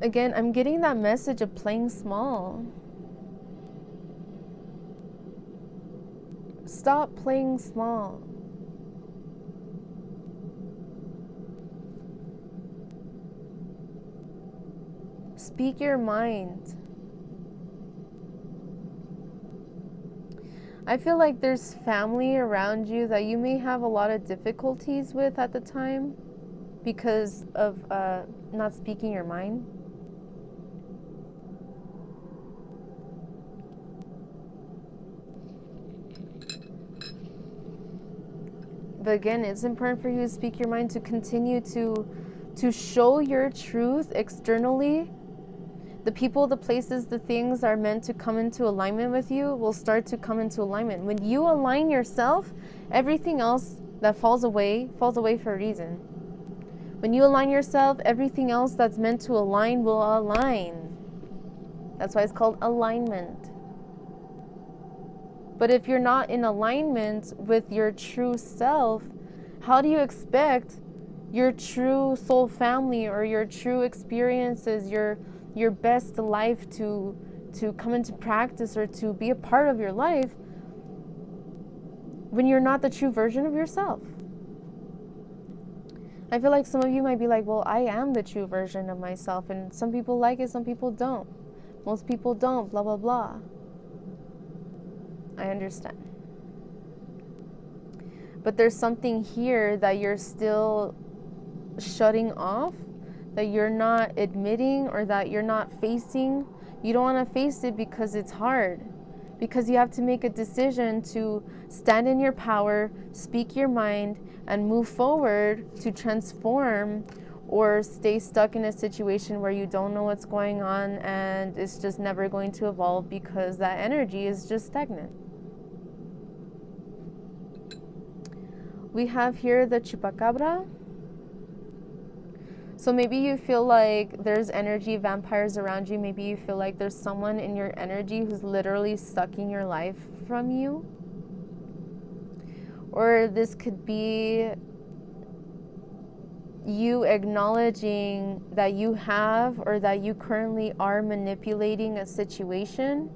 Again, I'm getting that message of playing small. Stop playing small. Speak your mind. I feel like there's family around you that you may have a lot of difficulties with at the time because of not speaking your mind. But again, it's important for you to speak your mind, to continue to show your truth externally. The people, the places, the things that are meant to come into alignment with you will start to come into alignment. When you align yourself, everything else that falls away for a reason. When you align yourself, everything else that's meant to align will align. That's why it's called alignment. But if you're not in alignment with your true self, how do you expect your true soul family or your true experiences, your best life to come into practice or to be a part of your life when you're not the true version of yourself? I feel like some of you might be like, well, I am the true version of myself, and some people like it, some people don't. Most people don't, blah, blah, blah. I understand. But there's something here that you're still shutting off, that you're not admitting, or that you're not facing. You don't want to face it because it's hard. Because you have to make a decision to stand in your power, speak your mind, and move forward to transform, or stay stuck in a situation where you don't know what's going on and it's just never going to evolve because that energy is just stagnant. We have here the chupacabra. So maybe you feel like there's energy vampires around you. Maybe you feel like there's someone in your energy who's literally sucking your life from you. Or this could be you acknowledging that you have or that you currently are manipulating a situation.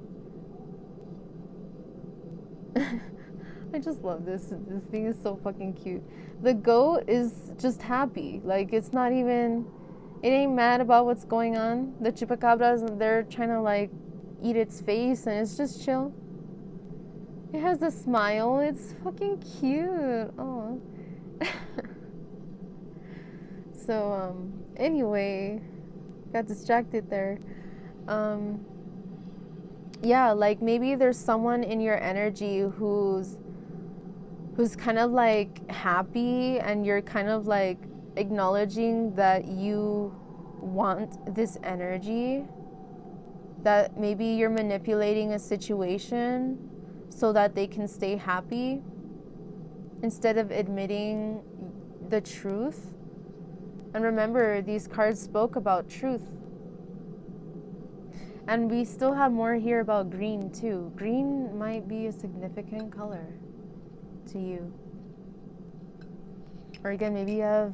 I just love this. This thing is so fucking cute. The goat is just happy. Like, it's not even, it ain't mad about what's going on. The chupacabras, they're trying to like eat its face, and it's just chill. It has a smile. It's fucking cute. Oh. So, anyway, got distracted there. Yeah, like maybe there's someone in your energy who's kind of like happy, and you're kind of like acknowledging that you want this energy, that maybe you're manipulating a situation so that they can stay happy instead of admitting the truth. And remember, these cards spoke about truth. And we still have more here about green too. Green might be a significant color to you. Or again, maybe you have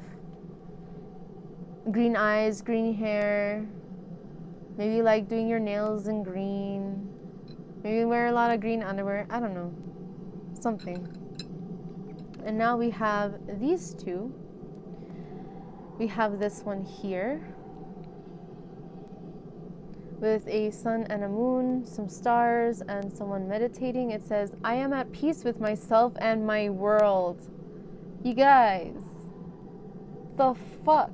green eyes, green hair. Maybe you like doing your nails in green. Maybe you wear a lot of green underwear. I don't know. Something. And now we have these two. We have this one here with a sun and a moon, some stars, and someone meditating. It says, I am at peace with myself and my world. You guys, the fuck?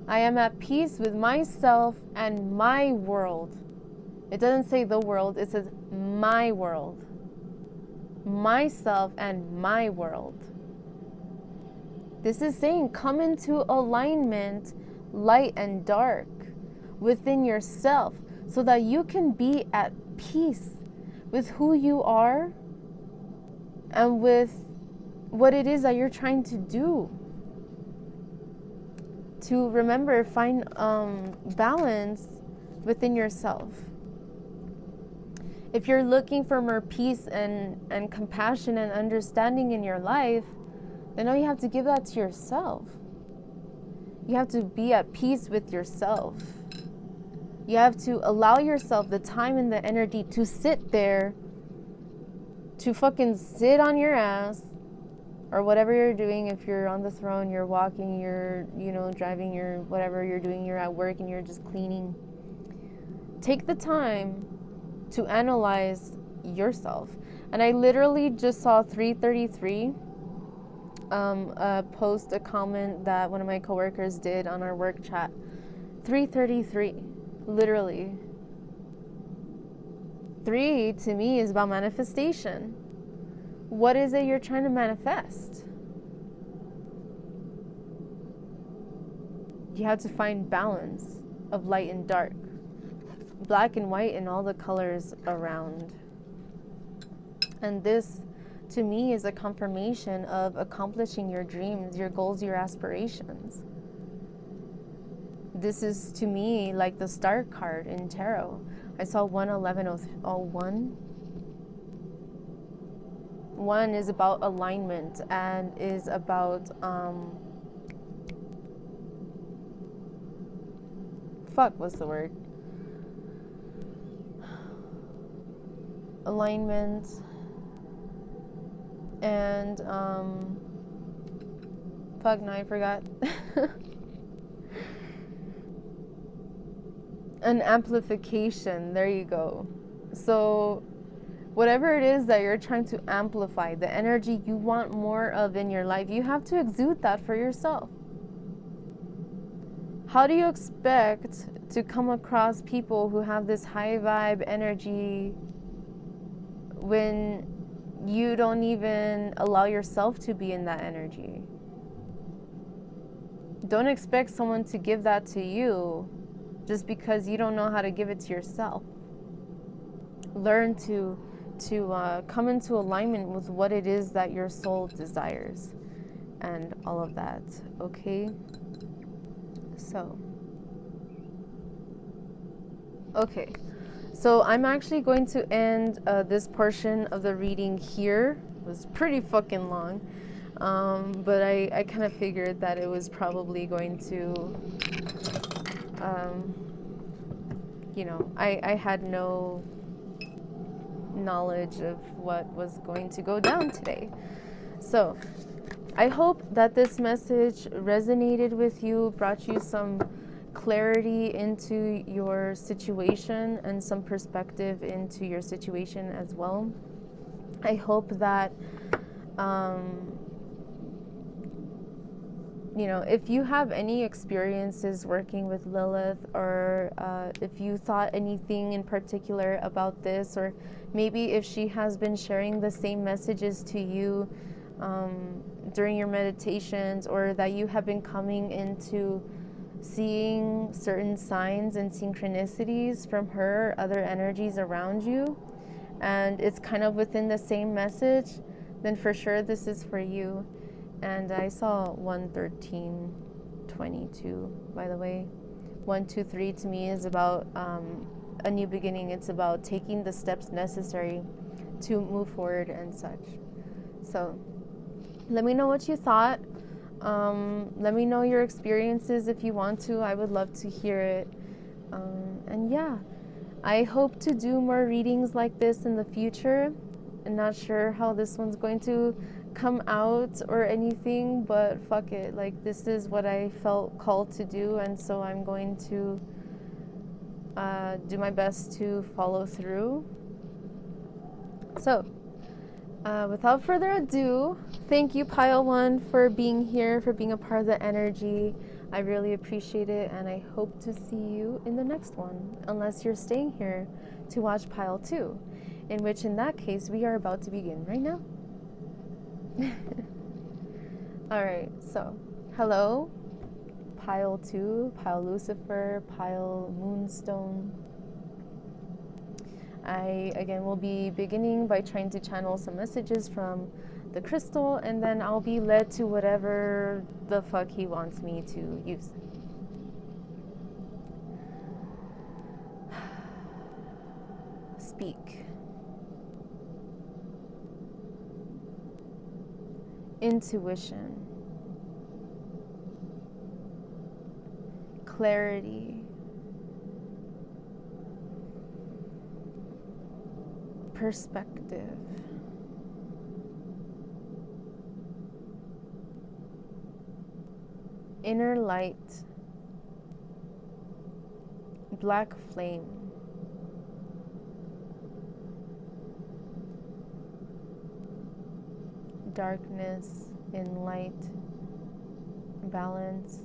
I am at peace with myself and my world. It doesn't say the world, it says my world. Myself and my world. This is saying come into alignment, light and dark, within yourself, so that you can be at peace with who you are and with what it is that you're trying to do. To remember, find balance within yourself. If you're looking for more peace and compassion and understanding in your life, then all you have to give that to yourself. You have to be at peace with yourself. You have to allow yourself the time and the energy to sit there, to fucking sit on your ass, or whatever you're doing. If you're on the throne, you're walking, you're, driving, you're whatever you're doing, you're at work and you're just cleaning. Take the time to analyze yourself. And I literally just saw 333 post a comment that one of my coworkers did on our work chat. 333, literally. 3 to me is about manifestation. What is it you're trying to manifest? You have to find balance of light and dark, black and white, and all the colors around. And this, to me, is a confirmation of accomplishing your dreams, your goals, your aspirations. This is, to me, like the star card in tarot. I saw 11101. 1 is about alignment and is about what's the word? Alignment and now I forgot. An amplification. There you go. So whatever it is that you're trying to amplify, the energy you want more of in your life, you have to exude that for yourself. How do you expect to come across people who have this high vibe energy when you don't even allow yourself to be in that energy? Don't expect someone to give that to you just because you don't know how to give it to yourself. Learn to come into alignment with what it is that your soul desires and all of that, okay? So I'm actually going to end this portion of the reading here. It was pretty fucking long, but I kind of figured that it was probably going to, I had no knowledge of what was going to go down today. So I hope that this message resonated with you, brought you some clarity into your situation and some perspective into your situation as well. I hope that, if you have any experiences working with Lilith, or if you thought anything in particular about this, or maybe if she has been sharing the same messages to you during your meditations, or that you have been coming into seeing certain signs and synchronicities from her, other energies around you, and it's kind of within the same message, then for sure this is for you. And I saw 11322, by the way. 123 to me is about a new beginning. It's about taking the steps necessary to move forward and such. So let me know what you thought. Let me know your experiences if you want to. I would love to hear it. And yeah, I hope to do more readings like this in the future. I'm not sure how this one's going to come out or anything, but fuck it. Like, this is what I felt called to do, and so I'm going to do my best to follow through. So without further ado, thank you, Pile 1, for being here, for being a part of the energy. I really appreciate it, and I hope to see you in the next one, unless you're staying here to watch Pile 2, in which, in that case, we are about to begin right now. Alright, so hello, Pile 2, Pile Lucifer, Pile Moonstone. I, again, will be beginning by trying to channel some messages from the crystal, and then I'll be led to whatever the fuck he wants me to use. Speak. Intuition. clarity, perspective, inner light, black flame, darkness in light, balance.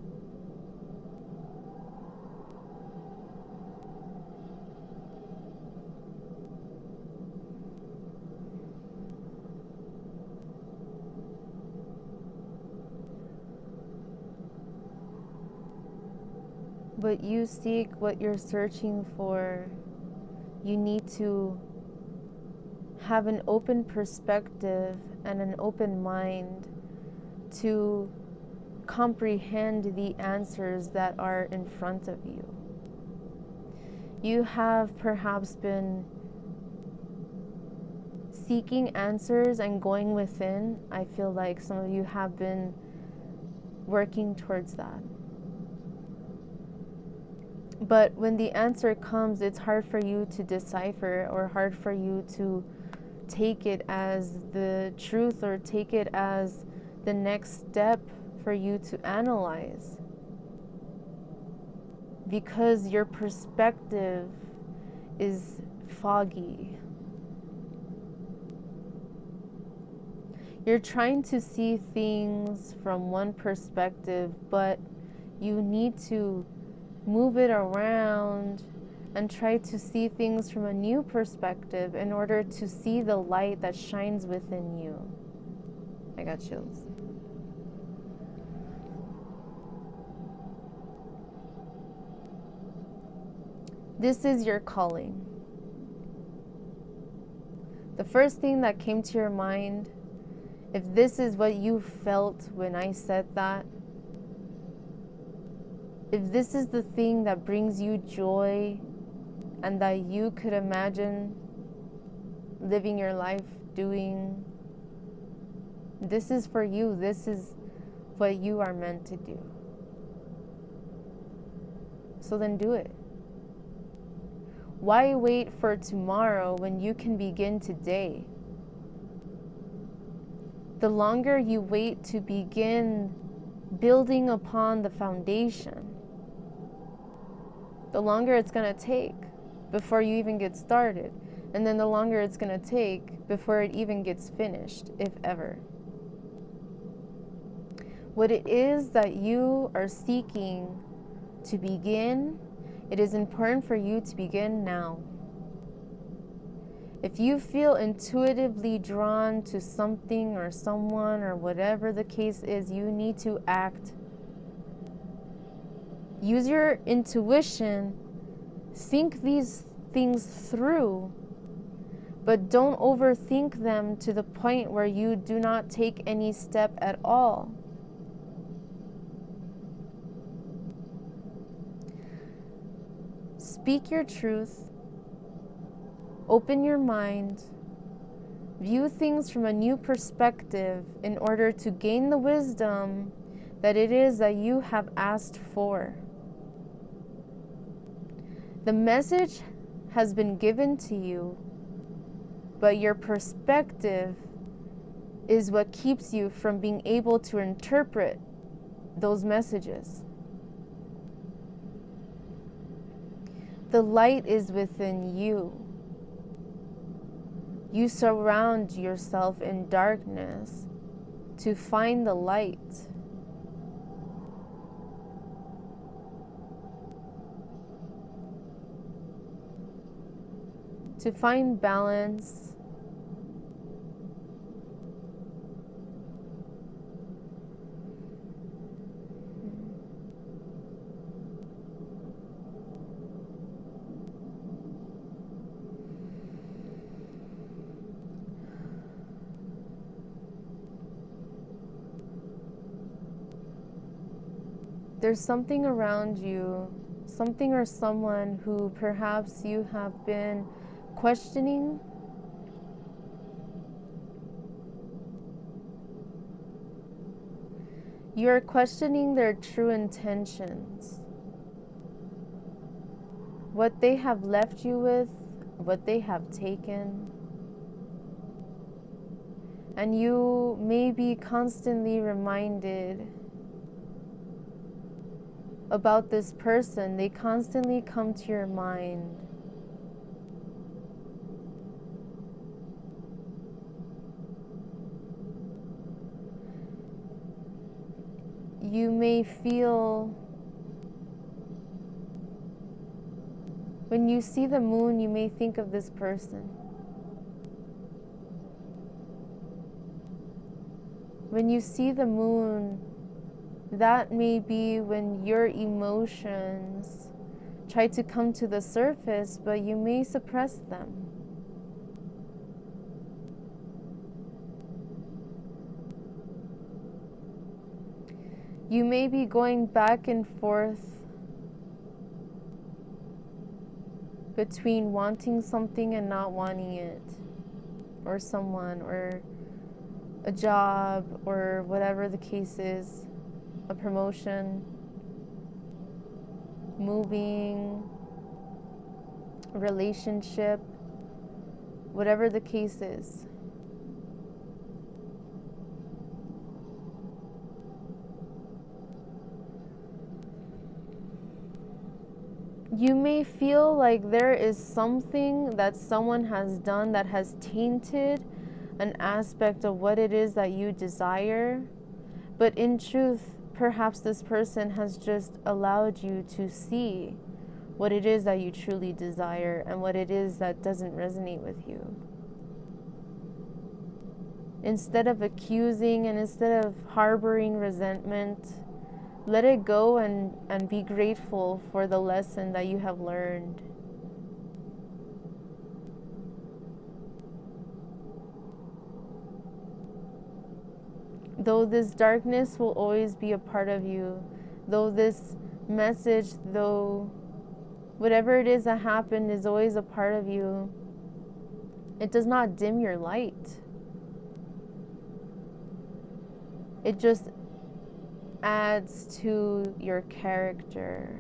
What you seek, what you're searching for, you need to have an open perspective and an open mind to comprehend the answers that are in front of you. You have perhaps been seeking answers and going within. I feel like some of you have been working towards that. But when the answer comes, it's hard for you to decipher, or hard for you to take it as the truth, or take it as the next step for you to analyze. Because your perspective is foggy. You're trying to see things from one perspective, but you need to move it around and try to see things from a new perspective in order to see the light that shines within you. I got chills. This is your calling. The first thing that came to your mind, if this is what you felt when I said that, if this is the thing that brings you joy and that you could imagine living your life doing, this is for you. This is what you are meant to do. So then do it. Why wait for tomorrow when you can begin today? The longer you wait to begin building upon the foundation, the longer it's going to take before you even get started. And then the longer it's going to take before it even gets finished, if ever. What it is that you are seeking to begin, it is important for you to begin now. If you feel intuitively drawn to something or someone or whatever the case is, you need to act. Use your intuition, think these things through, but don't overthink them to the point where you do not take any step at all. Speak your truth, open your mind, view things from a new perspective in order to gain the wisdom that it is that you have asked for. The message has been given to you, but your perspective is what keeps you from being able to interpret those messages. The light is within you. You surround yourself in darkness to find the light. To find balance. There's something around you, something or someone who perhaps you have been questioning. You are questioning their true intentions. what they have left you with, what they have taken. And you may be constantly reminded about this person. They constantly come to your mind. You may feel, when you see the moon, you may think of this person. When you see the moon, that may be when your emotions try to come to the surface, but you may suppress them. You may be going back and forth between wanting something and not wanting it, or someone, or a job, or whatever the case is, a promotion, moving, a relationship, whatever the case is. You may feel like there is something that someone has done that has tainted an aspect of what it is that you desire, but in truth, perhaps this person has just allowed you to see what it is that you truly desire and what it is that doesn't resonate with you. Instead of accusing and instead of harboring resentment, let it go and be grateful for the lesson that you have learned. Though this darkness will always be a part of you, though this message, though whatever it is that happened is always a part of you, it does not dim your light. It just adds to your character,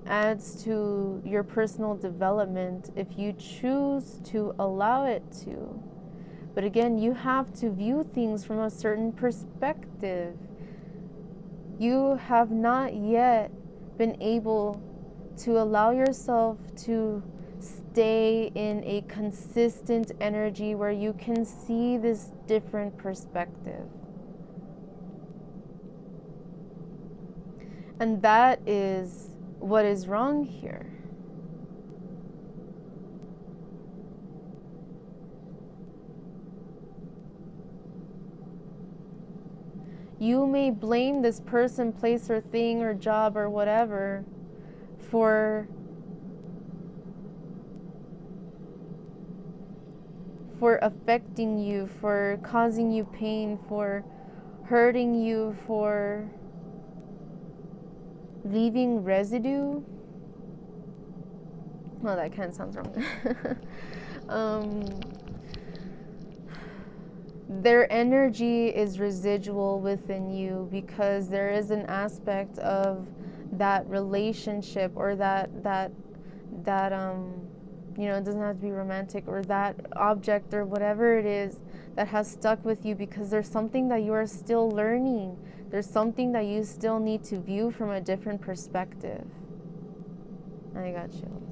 adds to your personal development if you choose to allow it to. But again, you have to view things from a certain perspective. You have not yet been able to allow yourself to stay in a consistent energy where you can see this different perspective. And that is what is wrong here. You may blame this person, place, or thing, or job, or whatever for affecting you, for causing you pain, for hurting you, for leaving residue. Well, that kind of sounds wrong. Their energy is residual within you because there is an aspect of that relationship or that it doesn't have to be romantic, or that object or whatever it is that has stuck with you because there's something that you are still learning. There's something that you still need to view from a different perspective. I got chills.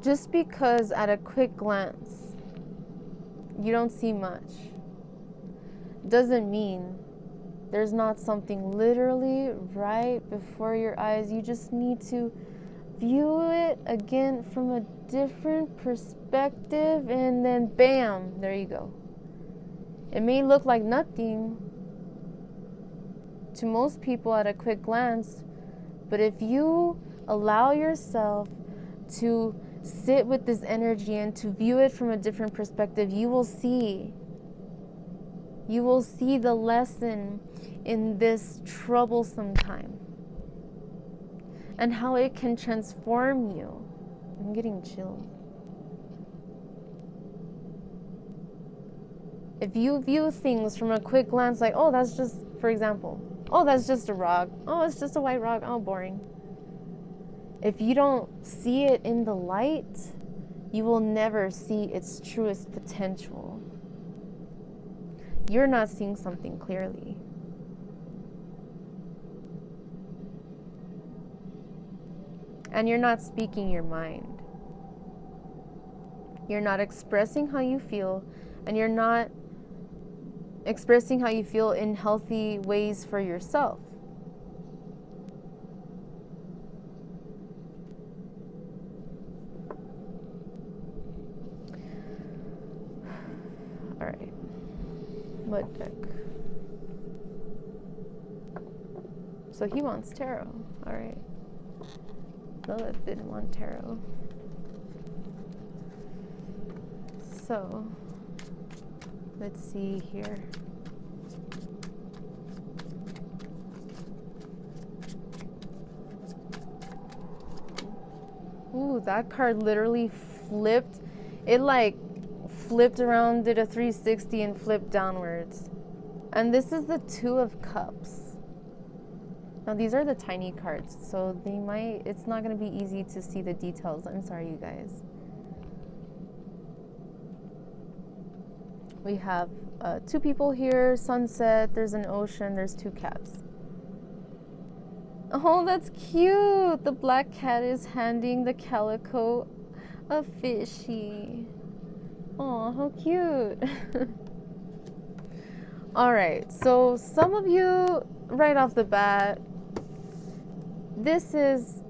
Just because at a quick glance you don't see much doesn't mean there's not something literally right before your eyes. You just need to view it again from a different perspective, and then bam, there you go. It may look like nothing to most people at a quick glance, but if you allow yourself to sit with this energy and to view it from a different perspective, you will see the lesson in this troublesome time. and how it can transform you. I'm getting chills. If you view things from a quick glance, like, oh, that's just, for example, oh, that's just a rock. Oh, it's just a white rock. Oh, boring. If you don't see it in the light, you will never see its truest potential. You're not seeing something clearly. And you're not speaking your mind. You're not expressing how you feel, and you're not expressing how you feel in healthy ways for yourself. All right. What deck? So he wants tarot. All right. Lilith didn't want tarot. So, let's see here. Ooh, that card literally flipped. It like flipped around, did a 360 and flipped downwards. And this is the Two of Cups. Now these are the tiny cards, so it's not going to be easy to see the details. I'm sorry, you guys. We have two people here, sunset, there's an ocean, there's two cats. Oh, that's cute. The black cat is handing the calico a fishy. Oh, how cute. All right, so some of you, right off the bat, this is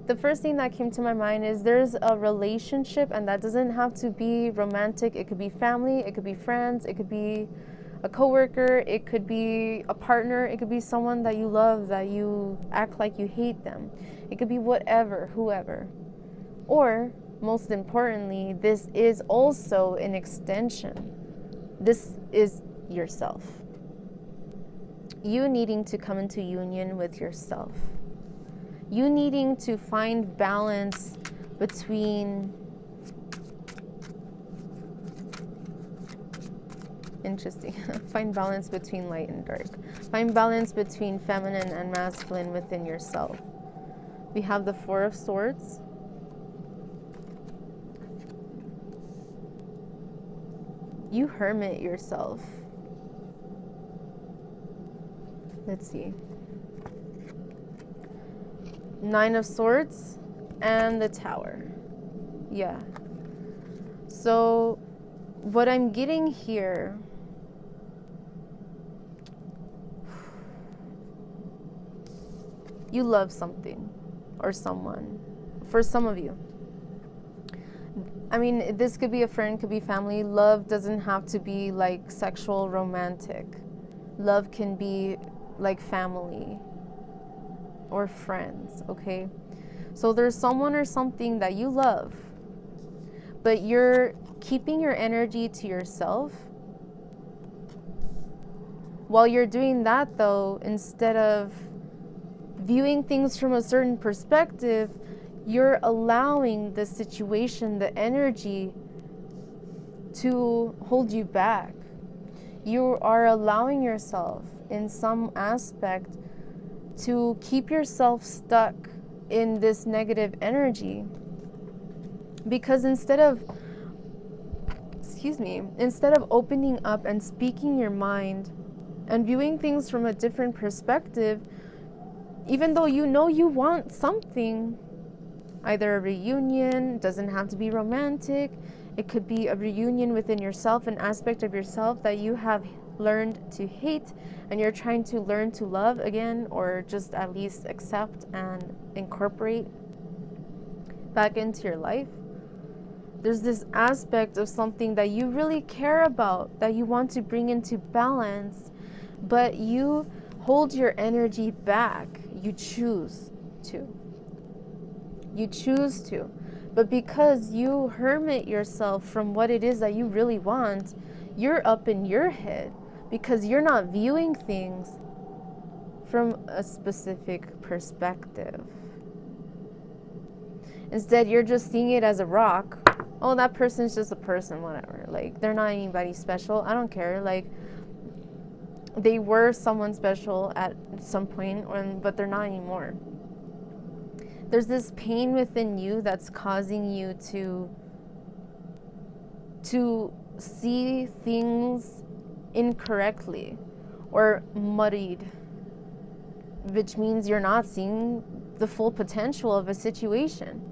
the first thing that came to my mind is there's a relationship, and that doesn't have to be romantic. It could be family, it could be friends, it could be a coworker, it could be a partner, it could be someone that you love, that you act like you hate them. It could be whatever, whoever. Or, most importantly, this is also an extension. This is yourself. You needing to come into union with yourself. You needing to find balance between, interesting, find balance between light and dark. Find balance between feminine and masculine within yourself. We have the Four of Swords. You hermit yourself. Let's see. Nine of Swords and the Tower. Yeah. So what I'm getting here, you love something or someone. For some of you, I mean, this could be a friend, could be family. Love doesn't have to be like sexual, romantic. Love can be like family or friends, okay? So there's someone or something that you love, but you're keeping your energy to yourself. While you're doing that, though, instead of viewing things from a certain perspective, you're allowing the situation, the energy, to hold you back. You are allowing yourself, in some aspect, to keep yourself stuck in this negative energy. Because instead of opening up and speaking your mind and viewing things from a different perspective, even though you know you want something, either a reunion, doesn't have to be romantic, it could be a reunion within yourself, an aspect of yourself that you have learned to hate and you're trying to learn to love again, or just at least accept and incorporate back into your life. There's this aspect of something that you really care about, that you want to bring into balance, but you hold your energy back. You choose to. But because you hermit yourself from what it is that you really want, you're up in your head because you're not viewing things from a specific perspective. Instead, you're just seeing it as a rock. Oh, that person's just a person, whatever. Like, they're not anybody special. I don't care. Like, they were someone special at some point, but they're not anymore. There's this pain within you that's causing you to see things incorrectly or muddied, which means you're not seeing the full potential of a situation.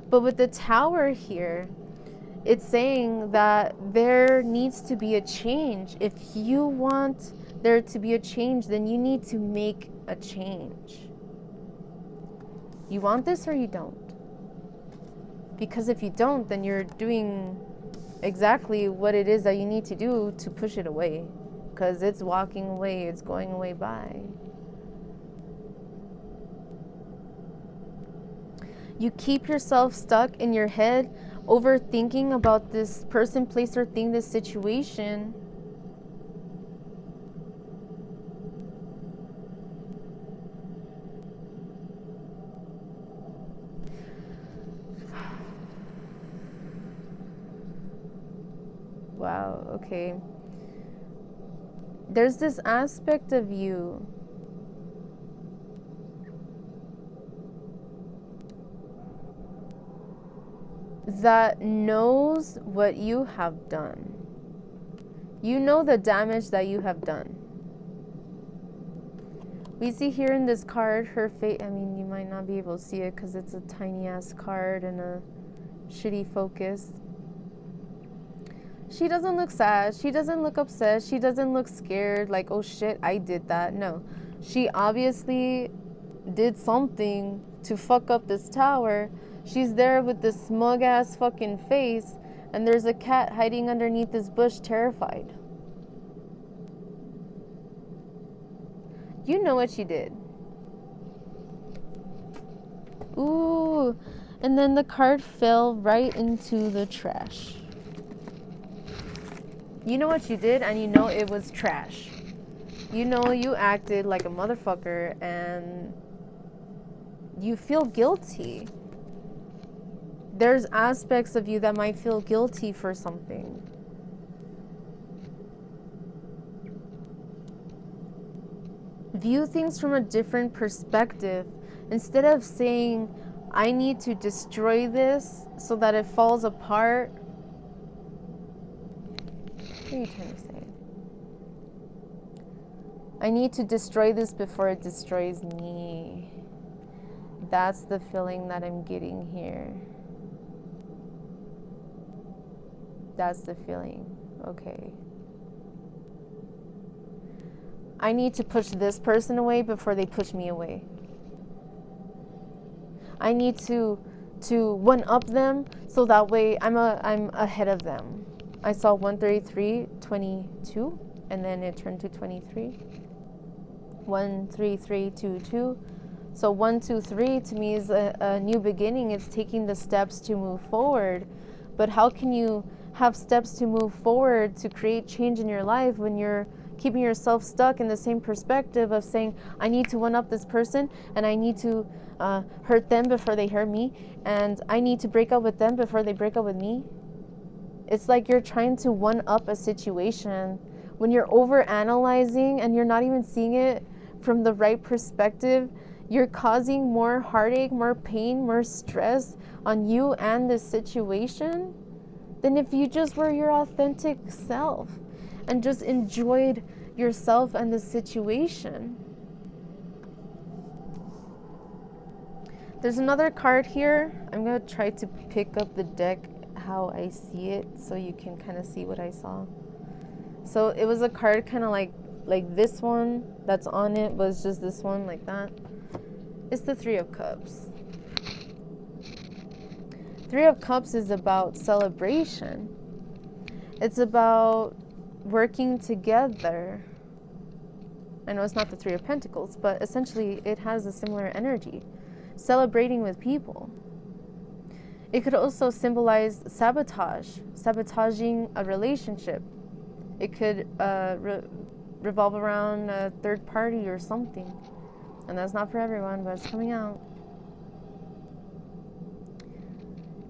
But with the Tower here, it's saying that there needs to be a change. If you want there to be a change, then you need to make a change. You want this or you don't? Because if you don't, then you're doing exactly what it is that you need to do to push it away. Because it's walking away, it's going away by. You keep yourself stuck in your head, overthinking about this person, place, or thing, this situation. Wow, okay. There's this aspect of you that knows what you have done. You know the damage that you have done. We see here in this card her fate. I mean, you might not be able to see it because it's a tiny ass card and a shitty focus. She doesn't look sad. She doesn't look upset. She doesn't look scared like, oh shit, I did that. No. She obviously did something to fuck up this tower. She's there with this smug ass fucking face, and there's a cat hiding underneath this bush, terrified. You know what she did. Ooh, and then the card fell right into the trash. You know what you did, and you know it was trash. You know you acted like a motherfucker, and you feel guilty. There's aspects of you that might feel guilty for something. View things from a different perspective. Instead of saying, I need to destroy this so that it falls apart. What are you trying to say? I need to destroy this before it destroys me. That's the feeling that I'm getting here. That's the feeling. Okay. I need to push this person away before they push me away. I need to one-up them so that way I'm ahead of them. I saw 133.22 and then it turned to 23. 13322. So 123 to me is a new beginning. It's taking the steps to move forward. But how can you have steps to move forward to create change in your life when you're keeping yourself stuck in the same perspective of saying, I need to one up this person and I need to hurt them before they hurt me, and I need to break up with them before they break up with me? It's like you're trying to one up a situation when you're over analyzing and you're not even seeing it from the right perspective. You're causing more heartache, more pain, more stress on you and this situation than if you just were your authentic self and just enjoyed yourself and the situation. There's another card here. I'm going to try to pick up the deck how I see it so you can kind of see what I saw. So it was a card kind of like this one that's on it was just this one like that. It's the Three of Cups. Three of Cups is about celebration. It's about working together. I know it's not the Three of Pentacles, but essentially it has a similar energy. Celebrating with people. It could also symbolize sabotage, sabotaging a relationship. It could revolve around a third party or something. And that's not for everyone, but it's coming out.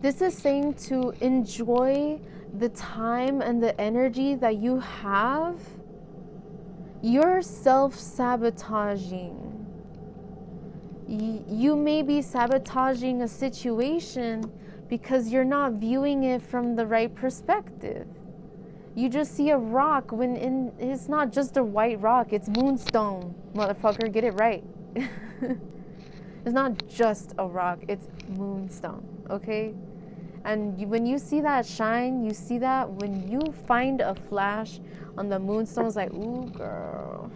This is saying to enjoy the time and the energy that you have. You're self-sabotaging. You may be sabotaging a situation because you're not viewing it from the right perspective. You just see a rock when it's not just a white rock, it's Moonstone. Motherfucker, get it right. It's not just a rock, it's Moonstone, okay? And when you see that shine, you see that when you find a flash on the Moonstone, it's like, ooh, girl.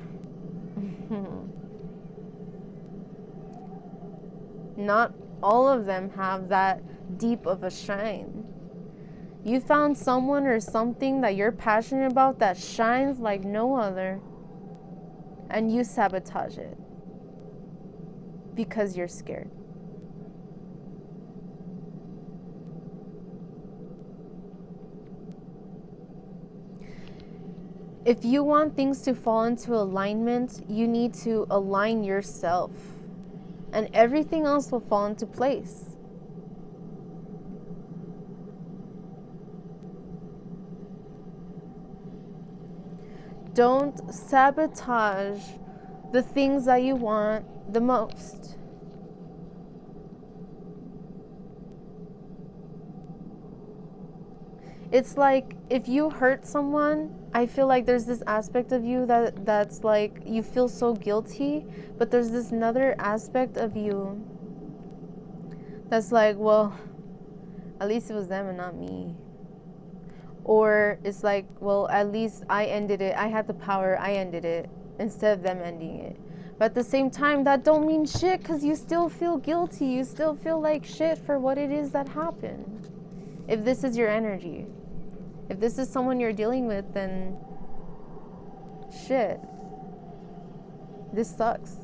Not all of them have that deep of a shine. You found someone or something that you're passionate about that shines like no other, and you sabotage it because you're scared. If you want things to fall into alignment, you need to align yourself, and everything else will fall into place. Don't sabotage the things that you want the most. It's like if you hurt someone, I feel like there's this aspect of you that's like you feel so guilty, but there's this another aspect of you that's like, well, at least it was them and not me. Or it's like, well, at least I ended it. I had the power. I ended it instead of them ending it. But at the same time, that don't mean shit because you still feel guilty. You still feel like shit for what it is that happened. If this is your energy. If this is someone you're dealing with, then shit. This sucks.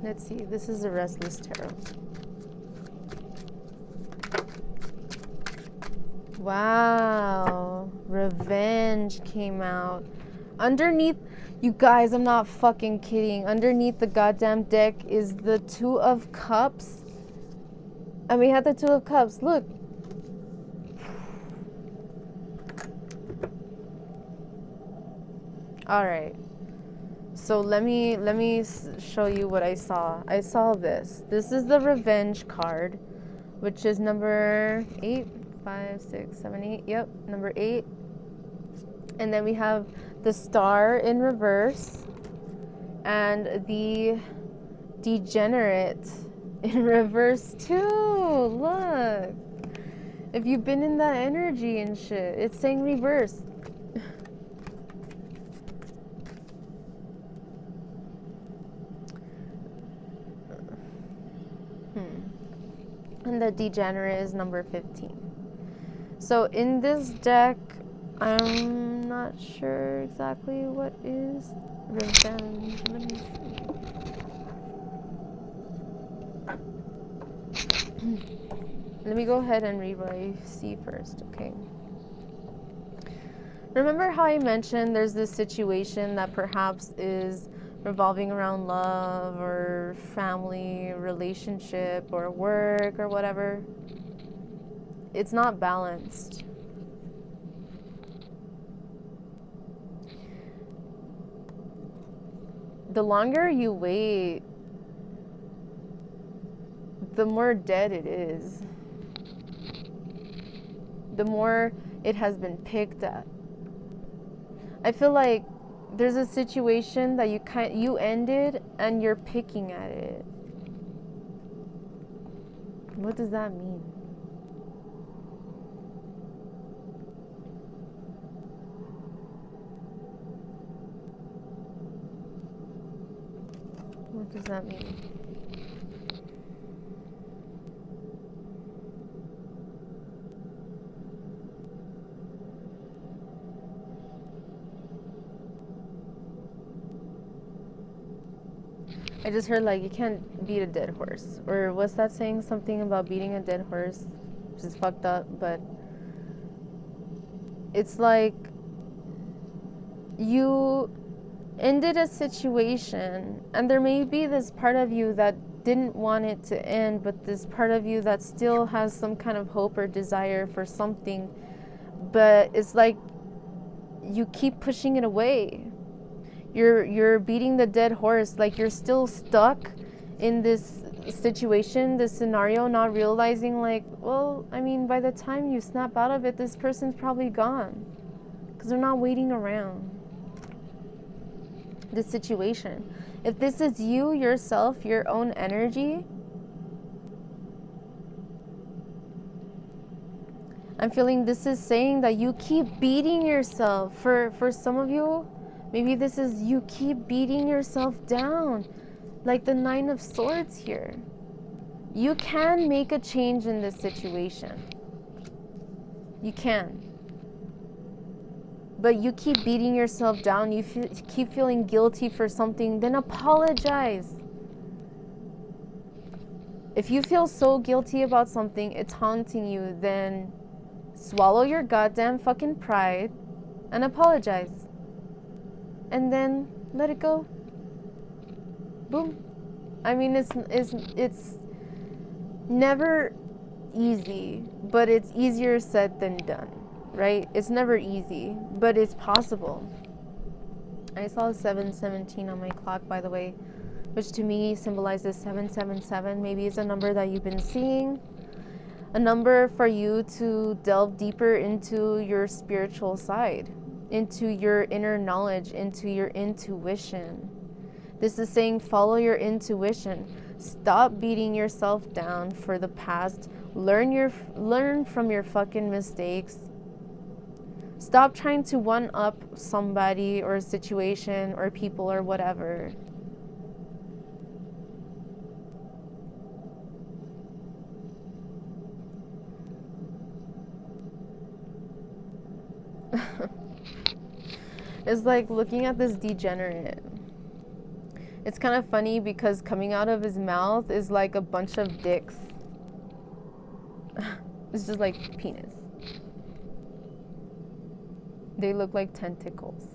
Let's see, this is a Restless Tarot. Wow, Revenge came out. Underneath, you guys, I'm not fucking kidding. Underneath the goddamn deck is the Two of Cups. And we had the Two of Cups, look. All right. So let me show you what I saw. I saw this. This is the Revenge card, which is number 8, 5, 6, 7, 8. Yep, number 8. And then we have the Star in reverse and the Degenerate in reverse too. Look. If you've been in that energy and shit, it's saying reverse. And the Degenerate is number 15. So in this deck, I'm not sure exactly what is Revenge. Let me see. Let me go ahead and read what I see first, okay? Remember how I mentioned there's this situation that perhaps is revolving around love or family, relationship, or work, or whatever? It's not balanced. The longer you wait, the more dead it is. The more it has been picked at. I feel like there's a situation that you ended and you're picking at it. What does that mean? What does that mean? I just heard like you can't beat a dead horse, or what's that saying? Something about beating a dead horse, which is fucked up, but it's like you ended a situation, and there may be this part of you that didn't want it to end, but this part of you that still has some kind of hope or desire for something, but it's like you keep pushing it away. You're beating the dead horse, like you're still stuck in this situation, this scenario, not realizing like, well, I mean, by the time you snap out of it, this person's probably gone, because they're not waiting around. This situation, if this is you yourself, your own energy, I'm feeling this is saying that you keep beating yourself. For some of you, maybe this is you keep beating yourself down, like the Nine of Swords here. You can make a change in this situation. You can. But you keep beating yourself down. You keep feeling guilty for something. Then apologize. If you feel so guilty about something, it's haunting you, then swallow your goddamn fucking pride and apologize. And then let it go. Boom. I mean, it's never easy, but it's easier said than done, right? It's never easy, but it's possible. I saw 717 on my clock, by the way, which to me symbolizes 777. Maybe it's a number that you've been seeing, a number for you to delve deeper into your spiritual side, into your inner knowledge, into your intuition. This is saying follow your intuition. Stop beating yourself down for the past. Learn from your fucking mistakes. Stop trying to one up somebody or a situation or people or whatever. It's like looking at this degenerate. It's kind of funny because coming out of his mouth is like a bunch of dicks. It's just like penis. They look like tentacles.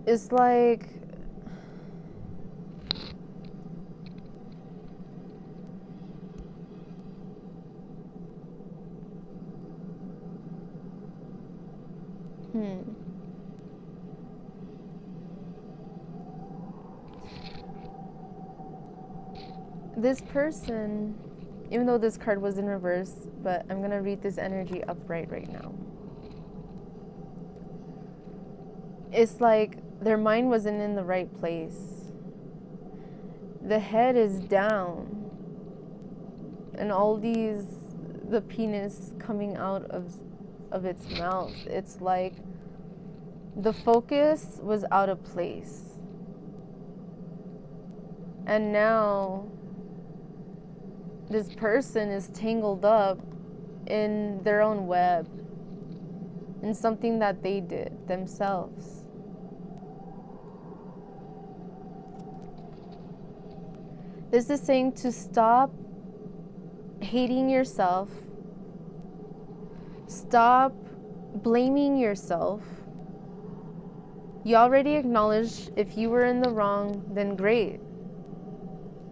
It's like this person, even though this card was in reverse, but I'm going to read this energy upright right now. It's like their mind wasn't in the right place. The head is down, and all these, the penis coming out of its mouth. It's like the focus was out of place. And now this person is tangled up in their own web, in something that they did themselves. This is saying to stop hating yourself, stop blaming yourself. You already acknowledged if you were in the wrong, then great.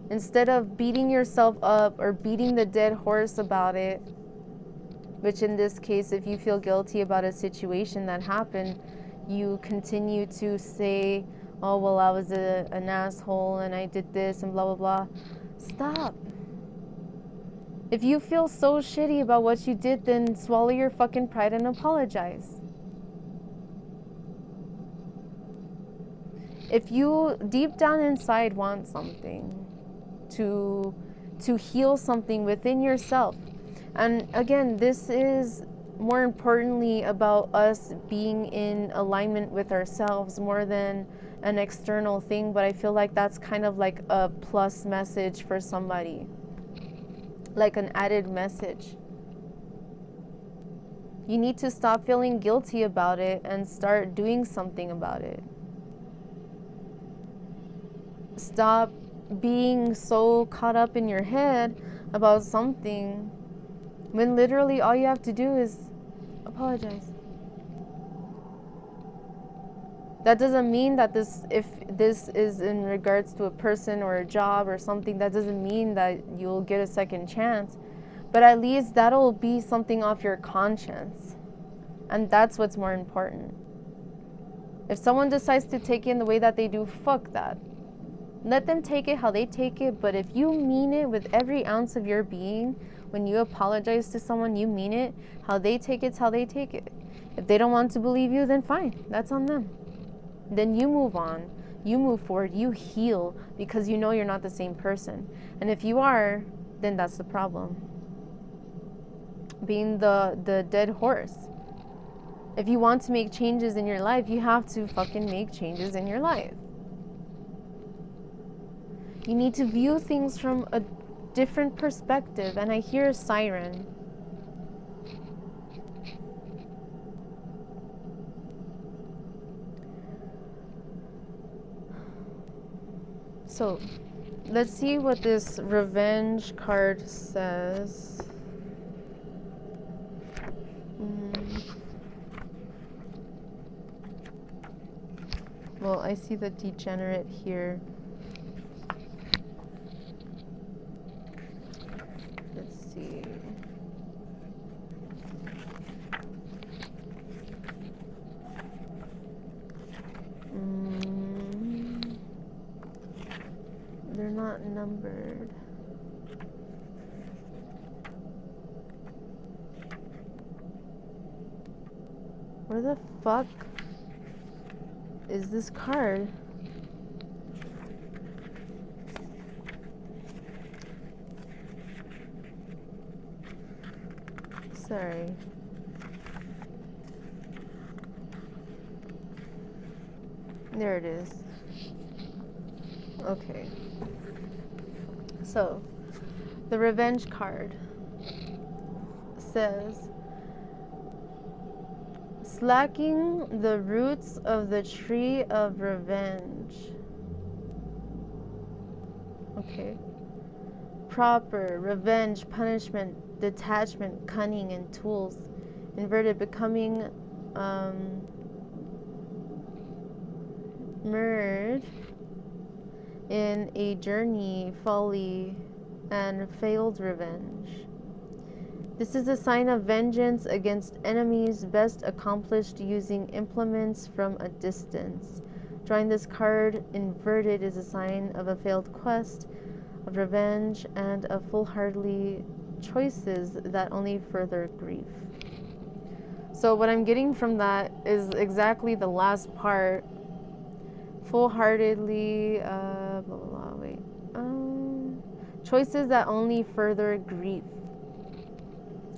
Instead of beating yourself up or beating the dead horse about it, which in this case, if you feel guilty about a situation that happened, you continue to say, oh, well, I was an asshole and I did this and blah, blah, blah. Stop. If you feel so shitty about what you did, then swallow your fucking pride and apologize. If you deep down inside want something, to heal something within yourself. And again, this is more importantly about us being in alignment with ourselves more than an external thing, but I feel like that's kind of like a plus message for somebody, like an added message. You need to stop feeling guilty about it and start doing something about it. Stop being so caught up in your head about something When literally all you have to do is apologize. That doesn't mean that if this is in regards to a person or a job or something, that doesn't mean that you'll get a second chance. But at least that'll be something off your conscience. And that's what's more important. If someone decides to take it in the way that they do, fuck that. Let them take it how they take it, but if you mean it with every ounce of your being, when you apologize to someone, you mean it. How they take it's how they take it. If they don't want to believe you, then fine. That's on them. Then you move on. You move forward. You heal because you know you're not the same person. And if you are, then that's the problem. Being the dead horse. If you want to make changes in your life, you have to fucking make changes in your life. You need to view things from a different perspective. And I hear a siren. So, let's see what this revenge card says. Well, I see the degenerate here. Let's see. They're not numbered. Where the fuck is this card? Sorry. There it is. Okay. So, the revenge card says, slacking the roots of the tree of revenge. Okay. Proper, revenge, punishment, detachment, cunning, and tools. Inverted, becoming merged in a journey, folly, and failed revenge. This is a sign of vengeance against enemies, best accomplished using implements from a distance. Drawing this card inverted is a sign of a failed quest, of revenge, and of foolhardy choices that only further grief. So what I'm getting from that is exactly the last part. Full-heartedly, blah, blah, blah, wait. Choices that only further grief.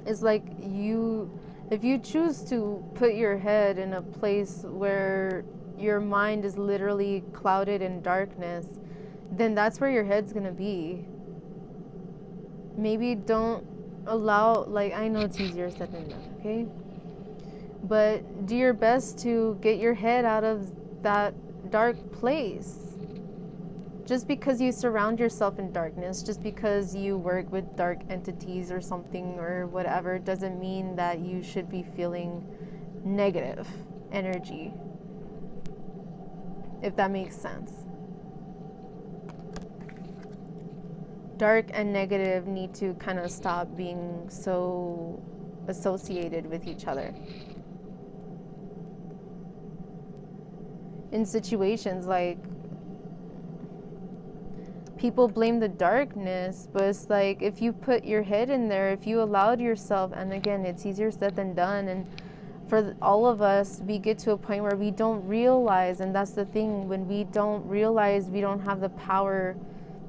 It's like if you choose to put your head in a place where your mind is literally clouded in darkness, then that's where your head's gonna be. Maybe don't allow, like, I know it's easier said than done, okay? But do your best to get your head out of that dark place. Just because you surround yourself in darkness, just because you work with dark entities or something or whatever, doesn't mean that you should be feeling negative energy, if that makes sense. Dark and negative need to kind of stop being so associated with each other. In situations like, people blame the darkness, but it's like, if you put your head in there, if you allowed yourself, and again, it's easier said than done, and for all of us, we get to a point where we don't realize, and that's the thing, when we don't realize we don't have the power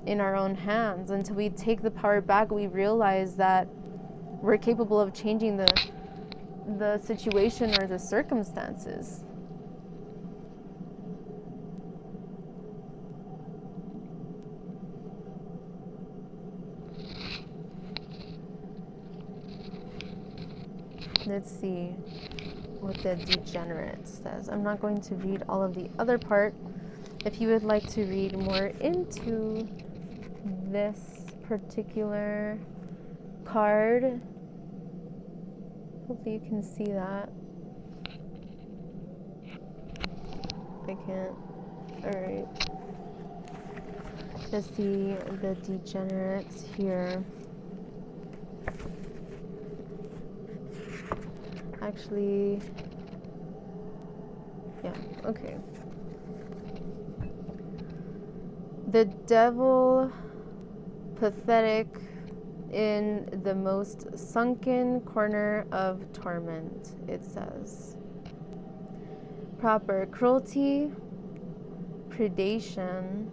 in our own hands. Until we take the power back, we realize that we're capable of changing the situation or the circumstances. Let's see what the degenerate says. I'm not going to read all of the other part. If you would like to read more into this particular card, Hopefully you can see that. I can't. Alright. Just see the degenerates here. Actually, yeah, okay. The devil, pathetic in the most sunken corner of torment, it says. Proper cruelty, predation,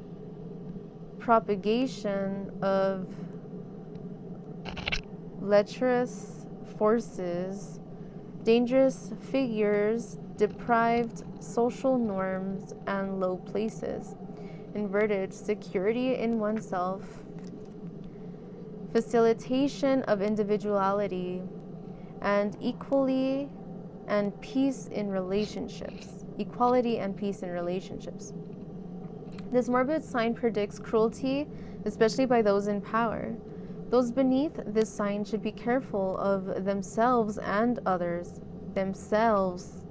propagation of lecherous forces, dangerous figures, deprived social norms, and low places, inverted security in oneself, facilitation of individuality, and equality and peace in relationships. This morbid sign predicts cruelty, especially by those in power. Those beneath this sign should be careful of themselves and others. Themselves.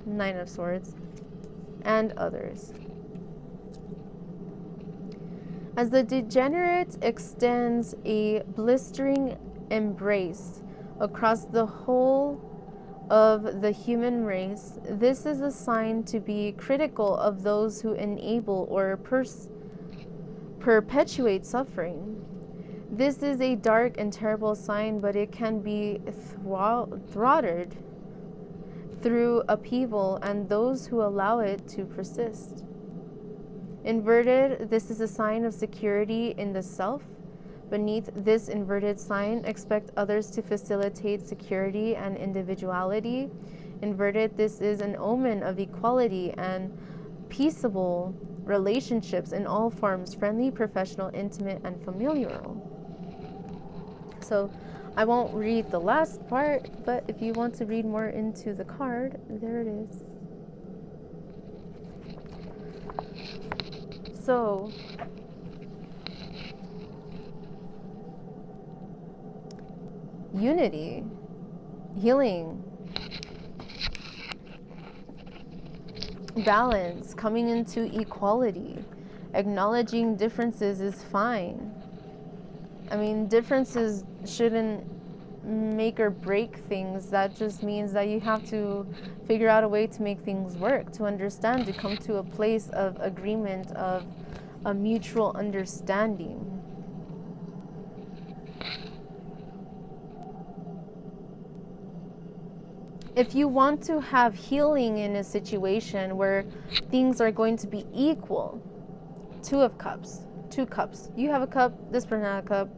Nine of Swords. And others. As the degenerate extends a blistering embrace across the whole of the human race, this is a sign to be critical of those who enable or perpetuate suffering. This is a dark and terrible sign, but it can be thwarted through upheaval and those who allow it to persist. Inverted, this is a sign of security in the self. Beneath this inverted sign, expect others to facilitate security and individuality. Inverted, this is an omen of equality and peaceable relationships in all forms, friendly, professional, intimate, and familial. So I won't read the last part, but if you want to read more into the card, there it is. So unity, healing, balance, coming into equality, acknowledging differences is fine. I mean, differences shouldn't make or break things. That just means that you have to figure out a way to make things work, to understand, to come to a place of agreement, of a mutual understanding. If you want to have healing in a situation where things are going to be equal, two cups. You have a cup, this person has a cup.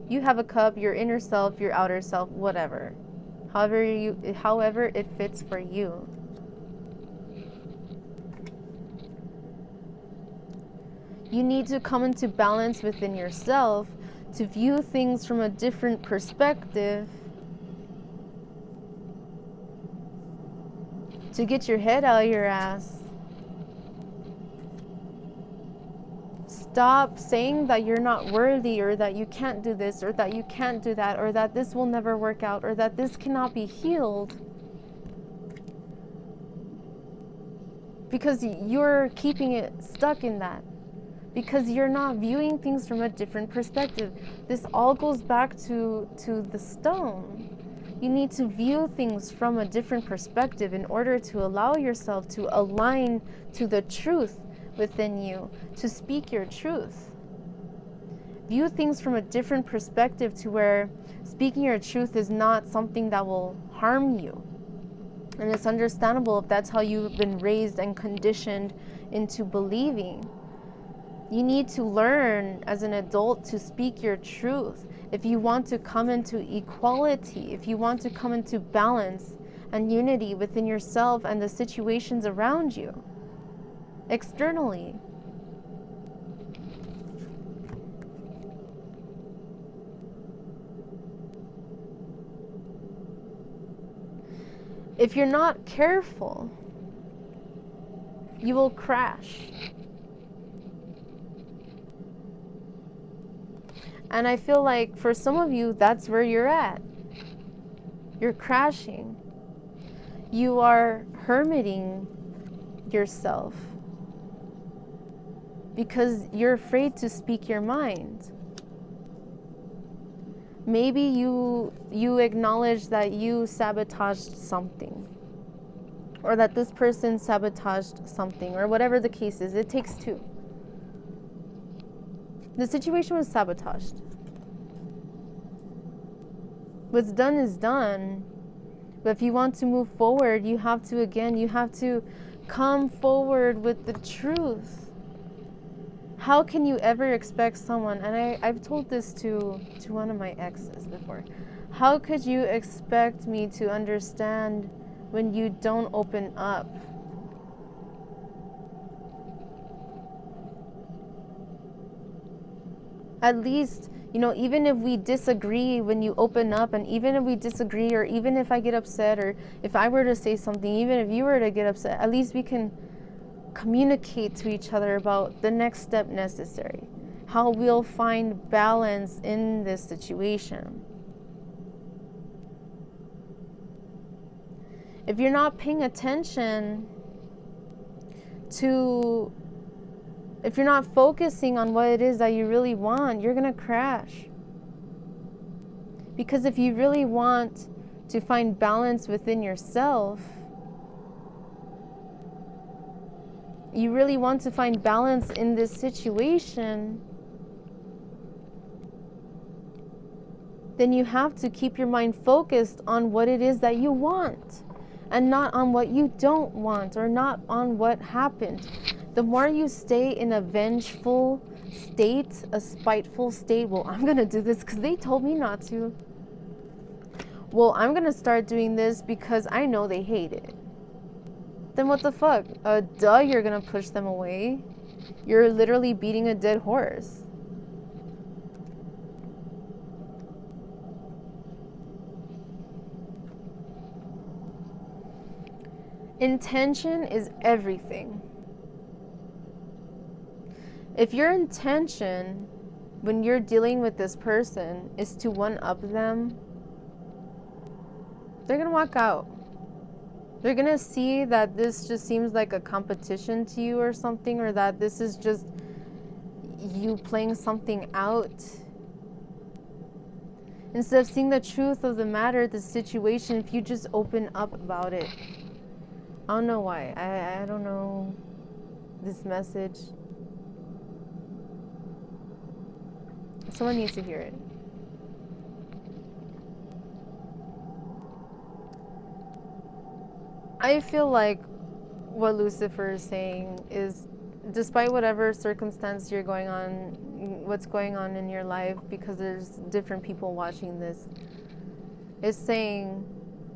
You have a cup, your inner self, your outer self, whatever. However it fits for you. You need to come into balance within yourself to view things from a different perspective, to get your head out of your ass. Stop saying that you're not worthy, or that you can't do this, or that you can't do that, or that this will never work out, or that this cannot be healed. Because you're keeping it stuck in that. Because you're not viewing things from a different perspective. This all goes back to the stone. You need to view things from a different perspective in order to allow yourself to align to the truth within you, to speak your truth. View things from a different perspective to where speaking your truth is not something that will harm you. And it's understandable if that's how you've been raised and conditioned into believing. You need to learn as an adult to speak your truth. If you want to come into equality, if you want to come into balance and unity within yourself and the situations around you, externally. If you're not careful, you will crash. And I feel like for some of you, that's where you're at. You're crashing. You are hermiting yourself because you're afraid to speak your mind. Maybe you acknowledge that you sabotaged something, or that this person sabotaged something, or whatever the case is. It takes two. The situation was sabotaged. What's done is done. But if you want to move forward, you have to come forward with the truth. How can you ever expect someone, and I've told this to one of my exes before, how could you expect me to understand when you don't open up? At least, even if we disagree, when you open up, and even if we disagree, or even if I get upset, or if I were to say something, even if you were to get upset, at least we can communicate to each other about the next step necessary, how we'll find balance in this situation. If you're not paying attention to, if you're not focusing on what it is that you really want, you're going to crash. Because if you really want to find balance within yourself, you really want to find balance in this situation, then you have to keep your mind focused on what it is that you want, and not on what you don't want, or not on what happened. The more you stay in a vengeful state, a spiteful state, well, I'm going to do this because they told me not to. Well, I'm going to start doing this because I know they hate it. Then what the fuck? Duh, you're going to push them away. You're literally beating a dead horse. Intention is everything. If your intention when you're dealing with this person is to one-up them, they're going to walk out. They're going to see that this just seems like a competition to you or something, or that this is just you playing something out. Instead of seeing the truth of the matter, the situation, if you just open up about it. I don't know why. I don't know this message. Someone needs to hear it. I feel like what Lucifer is saying is, despite whatever circumstance you're going on, what's going on in your life, because there's different people watching this, is saying,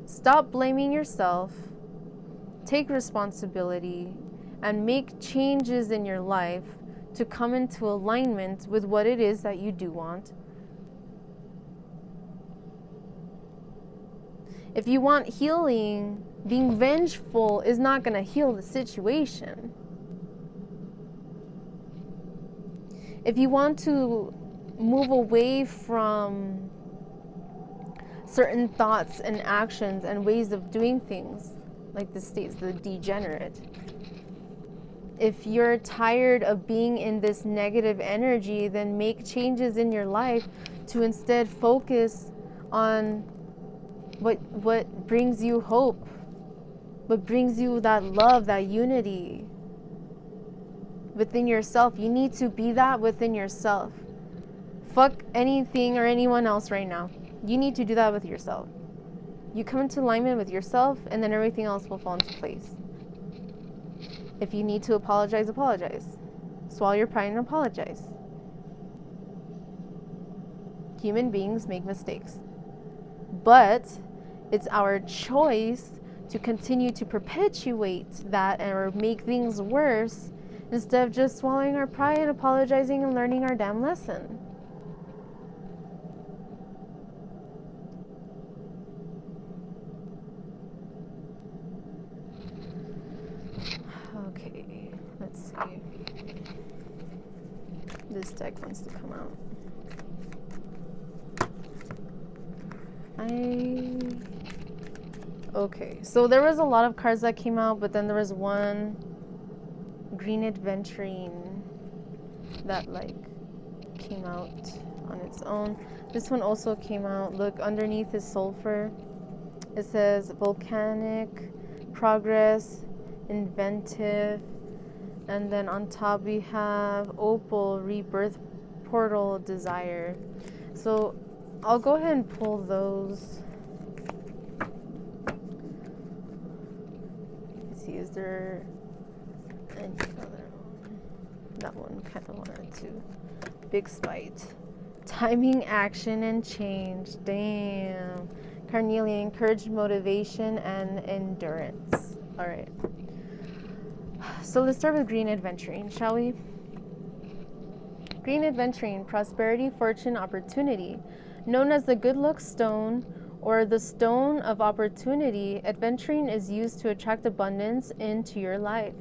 stop blaming yourself, take responsibility, and make changes in your life to come into alignment with what it is that you do want. If you want healing, being vengeful is not going to heal the situation. If you want to move away from certain thoughts and actions and ways of doing things, like this states, the degenerate. If you're tired of being in this negative energy, then make changes in your life to instead focus on what brings you hope, what brings you that love, that unity within yourself. You need to be that within yourself. Fuck anything or anyone else right now. You need to do that with yourself. You come into alignment with yourself, and then everything else will fall into place. If you need to apologize, apologize. Swallow your pride and apologize. Human beings make mistakes. But it's our choice to continue to perpetuate that or make things worse instead of just swallowing our pride and apologizing and learning our damn lesson. Okay, let's see. This deck wants to come out. Okay, so there was a lot of cards that came out, but then there was one green adventuring that like came out on its own. This one also came out. Look, underneath is sulfur. It says volcanic, progress, inventive, and then on top we have opal, rebirth, portal, desire. So I'll go ahead and pull those. Let's see, is there any other one? That one kind of wanted to. Big spite. Timing, action, and change. Damn. Carnelian, encourage motivation and endurance. All right. So let's start with green adventuring, shall we? Green adventuring, prosperity, fortune, opportunity. Known as the good luck stone or the stone of opportunity, adventuring is used to attract abundance into your life.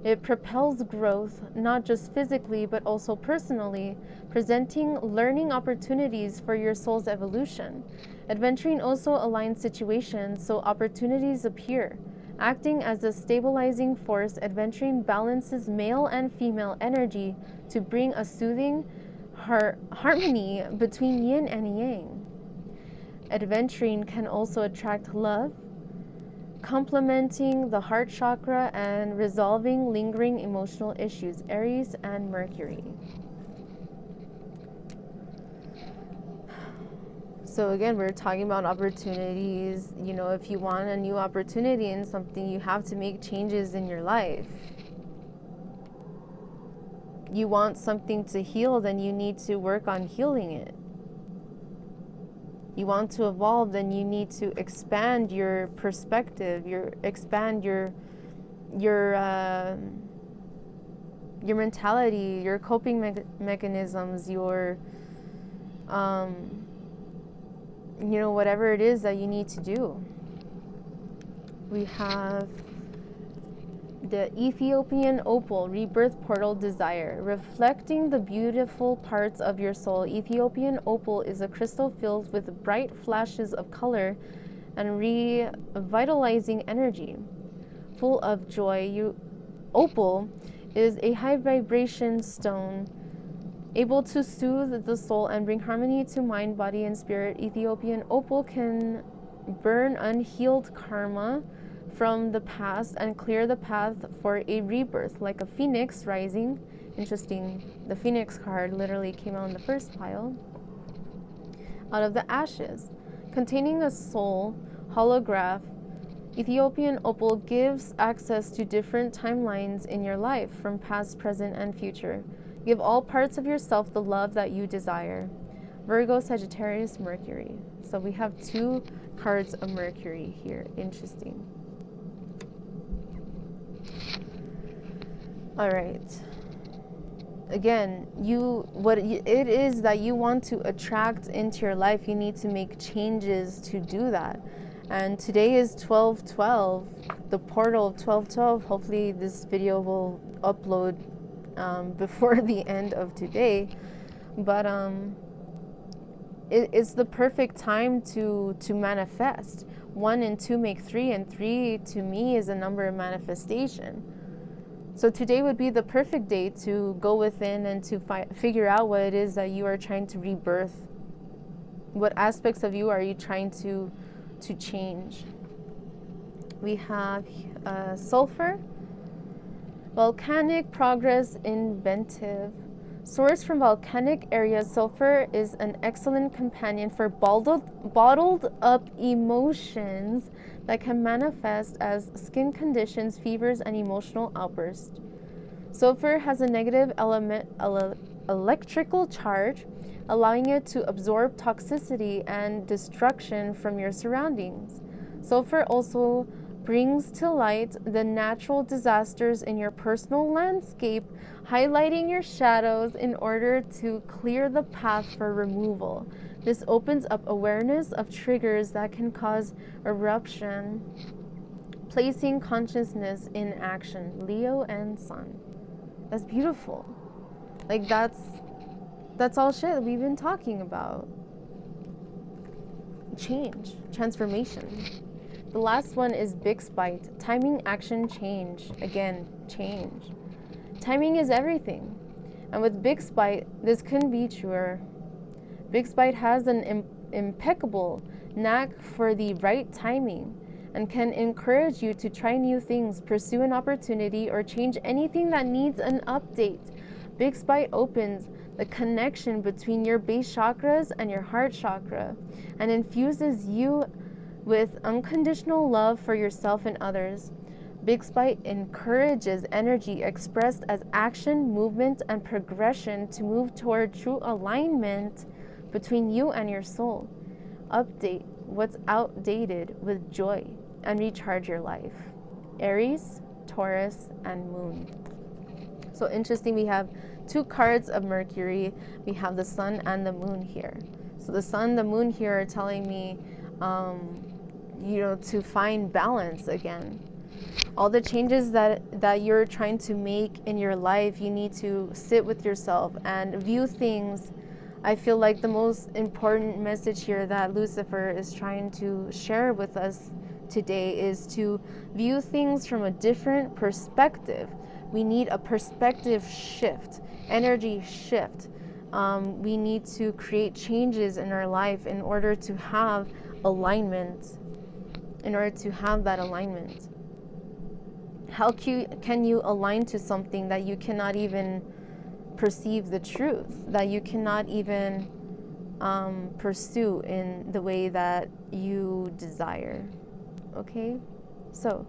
It propels growth, not just physically, but also personally, presenting learning opportunities for your soul's evolution. Adventuring also aligns situations so opportunities appear. Acting as a stabilizing force, adventuring balances male and female energy to bring a soothing harmony between yin and yang. Adventuring can also attract love, complementing the heart chakra and resolving lingering emotional issues, Aries and Mercury. So again, we're talking about opportunities. You know, if you want a new opportunity in something, you have to make changes in your life. You want something to heal, then you need to work on healing it. You want to evolve, then you need to expand your perspective, expand your mentality, your coping mechanisms, your you know, whatever it is that you need to do. We have the Ethiopian opal, rebirth portal, desire. Reflecting the beautiful parts of your soul, Ethiopian opal is a crystal filled with bright flashes of color and revitalizing energy. Full of joy, opal is a high vibration stone able to soothe the soul and bring harmony to mind, body, and spirit. Ethiopian opal can burn unhealed karma from the past and clear the path for a rebirth, like a phoenix rising. Interesting, the phoenix card literally came out in the first pile. Out of the ashes, containing a soul holograph, Ethiopian opal gives access to different timelines in your life, from past, present, and future. Give all parts of yourself the love that you desire. Virgo, Sagittarius, Mercury. So we have two cards of Mercury here. Interesting. All right. Again, it is that you want to attract into your life, you need to make changes to do that. And today is 12/12, the portal of 12/12. Hopefully this video will upload before the end of today, but it's the perfect time to manifest. 1 and 2 make 3, and 3 to me is a number of manifestation. So today would be the perfect day to go within and to figure out what it is that you are trying to rebirth. What aspects of you are you trying to change? We have sulfur, volcanic, progress, inventive. Sourced from volcanic areas, sulfur is an excellent companion for bottled up emotions that can manifest as skin conditions, fevers, and emotional outbursts. Sulfur has a negative electrical charge, allowing it to absorb toxicity and destruction from your surroundings. Sulfur also brings to light the natural disasters in your personal landscape, highlighting your shadows in order to clear the path for removal. This opens up awareness of triggers that can cause eruption, placing consciousness in action. Leo and Sun. That's beautiful. Like that's all shit that we've been talking about. change, transformation. The last one is big spite, timing, action, change. Again, change. Timing is everything. And with big spite, this couldn't be truer. Big spite has an impeccable knack for the right timing and can encourage you to try new things, pursue an opportunity, or change anything that needs an update. Big spite opens the connection between your base chakras and your heart chakra and infuses you with unconditional love for yourself and others. Big spite encourages energy expressed as action, movement, and progression to move toward true alignment between you and your soul. Update what's outdated with joy and recharge your life. Aries, Taurus, and Moon. So interesting, we have two cards of Mercury. We have the Sun and the Moon here. So the Sun, the Moon here are telling me, to find balance again. All the changes that you're trying to make in your life, you need to sit with yourself and view things. I feel like the most important message here that Lucifer is trying to share with us today is to view things from a different perspective. We need a perspective shift, energy shift. We need to create changes in our life in order to have alignment, in order to have that alignment. How can you align to something that you cannot even perceive the truth, that you cannot even pursue in the way that you desire? Okay, so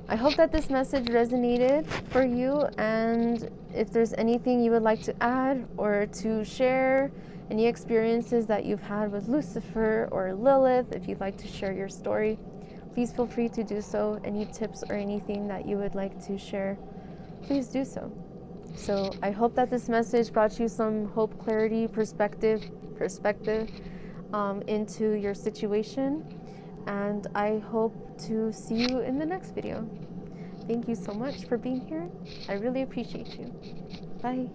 I hope that this message resonated for you, and if there's anything you would like to add or to share, any experiences that you've had with Lucifer or Lilith, if you'd like to share your story, please feel free to do so. Any tips or anything that you would like to share, please do so. So I hope that this message brought you some hope, clarity, perspective into your situation. And I hope to see you in the next video. Thank you so much for being here. I really appreciate you. Bye.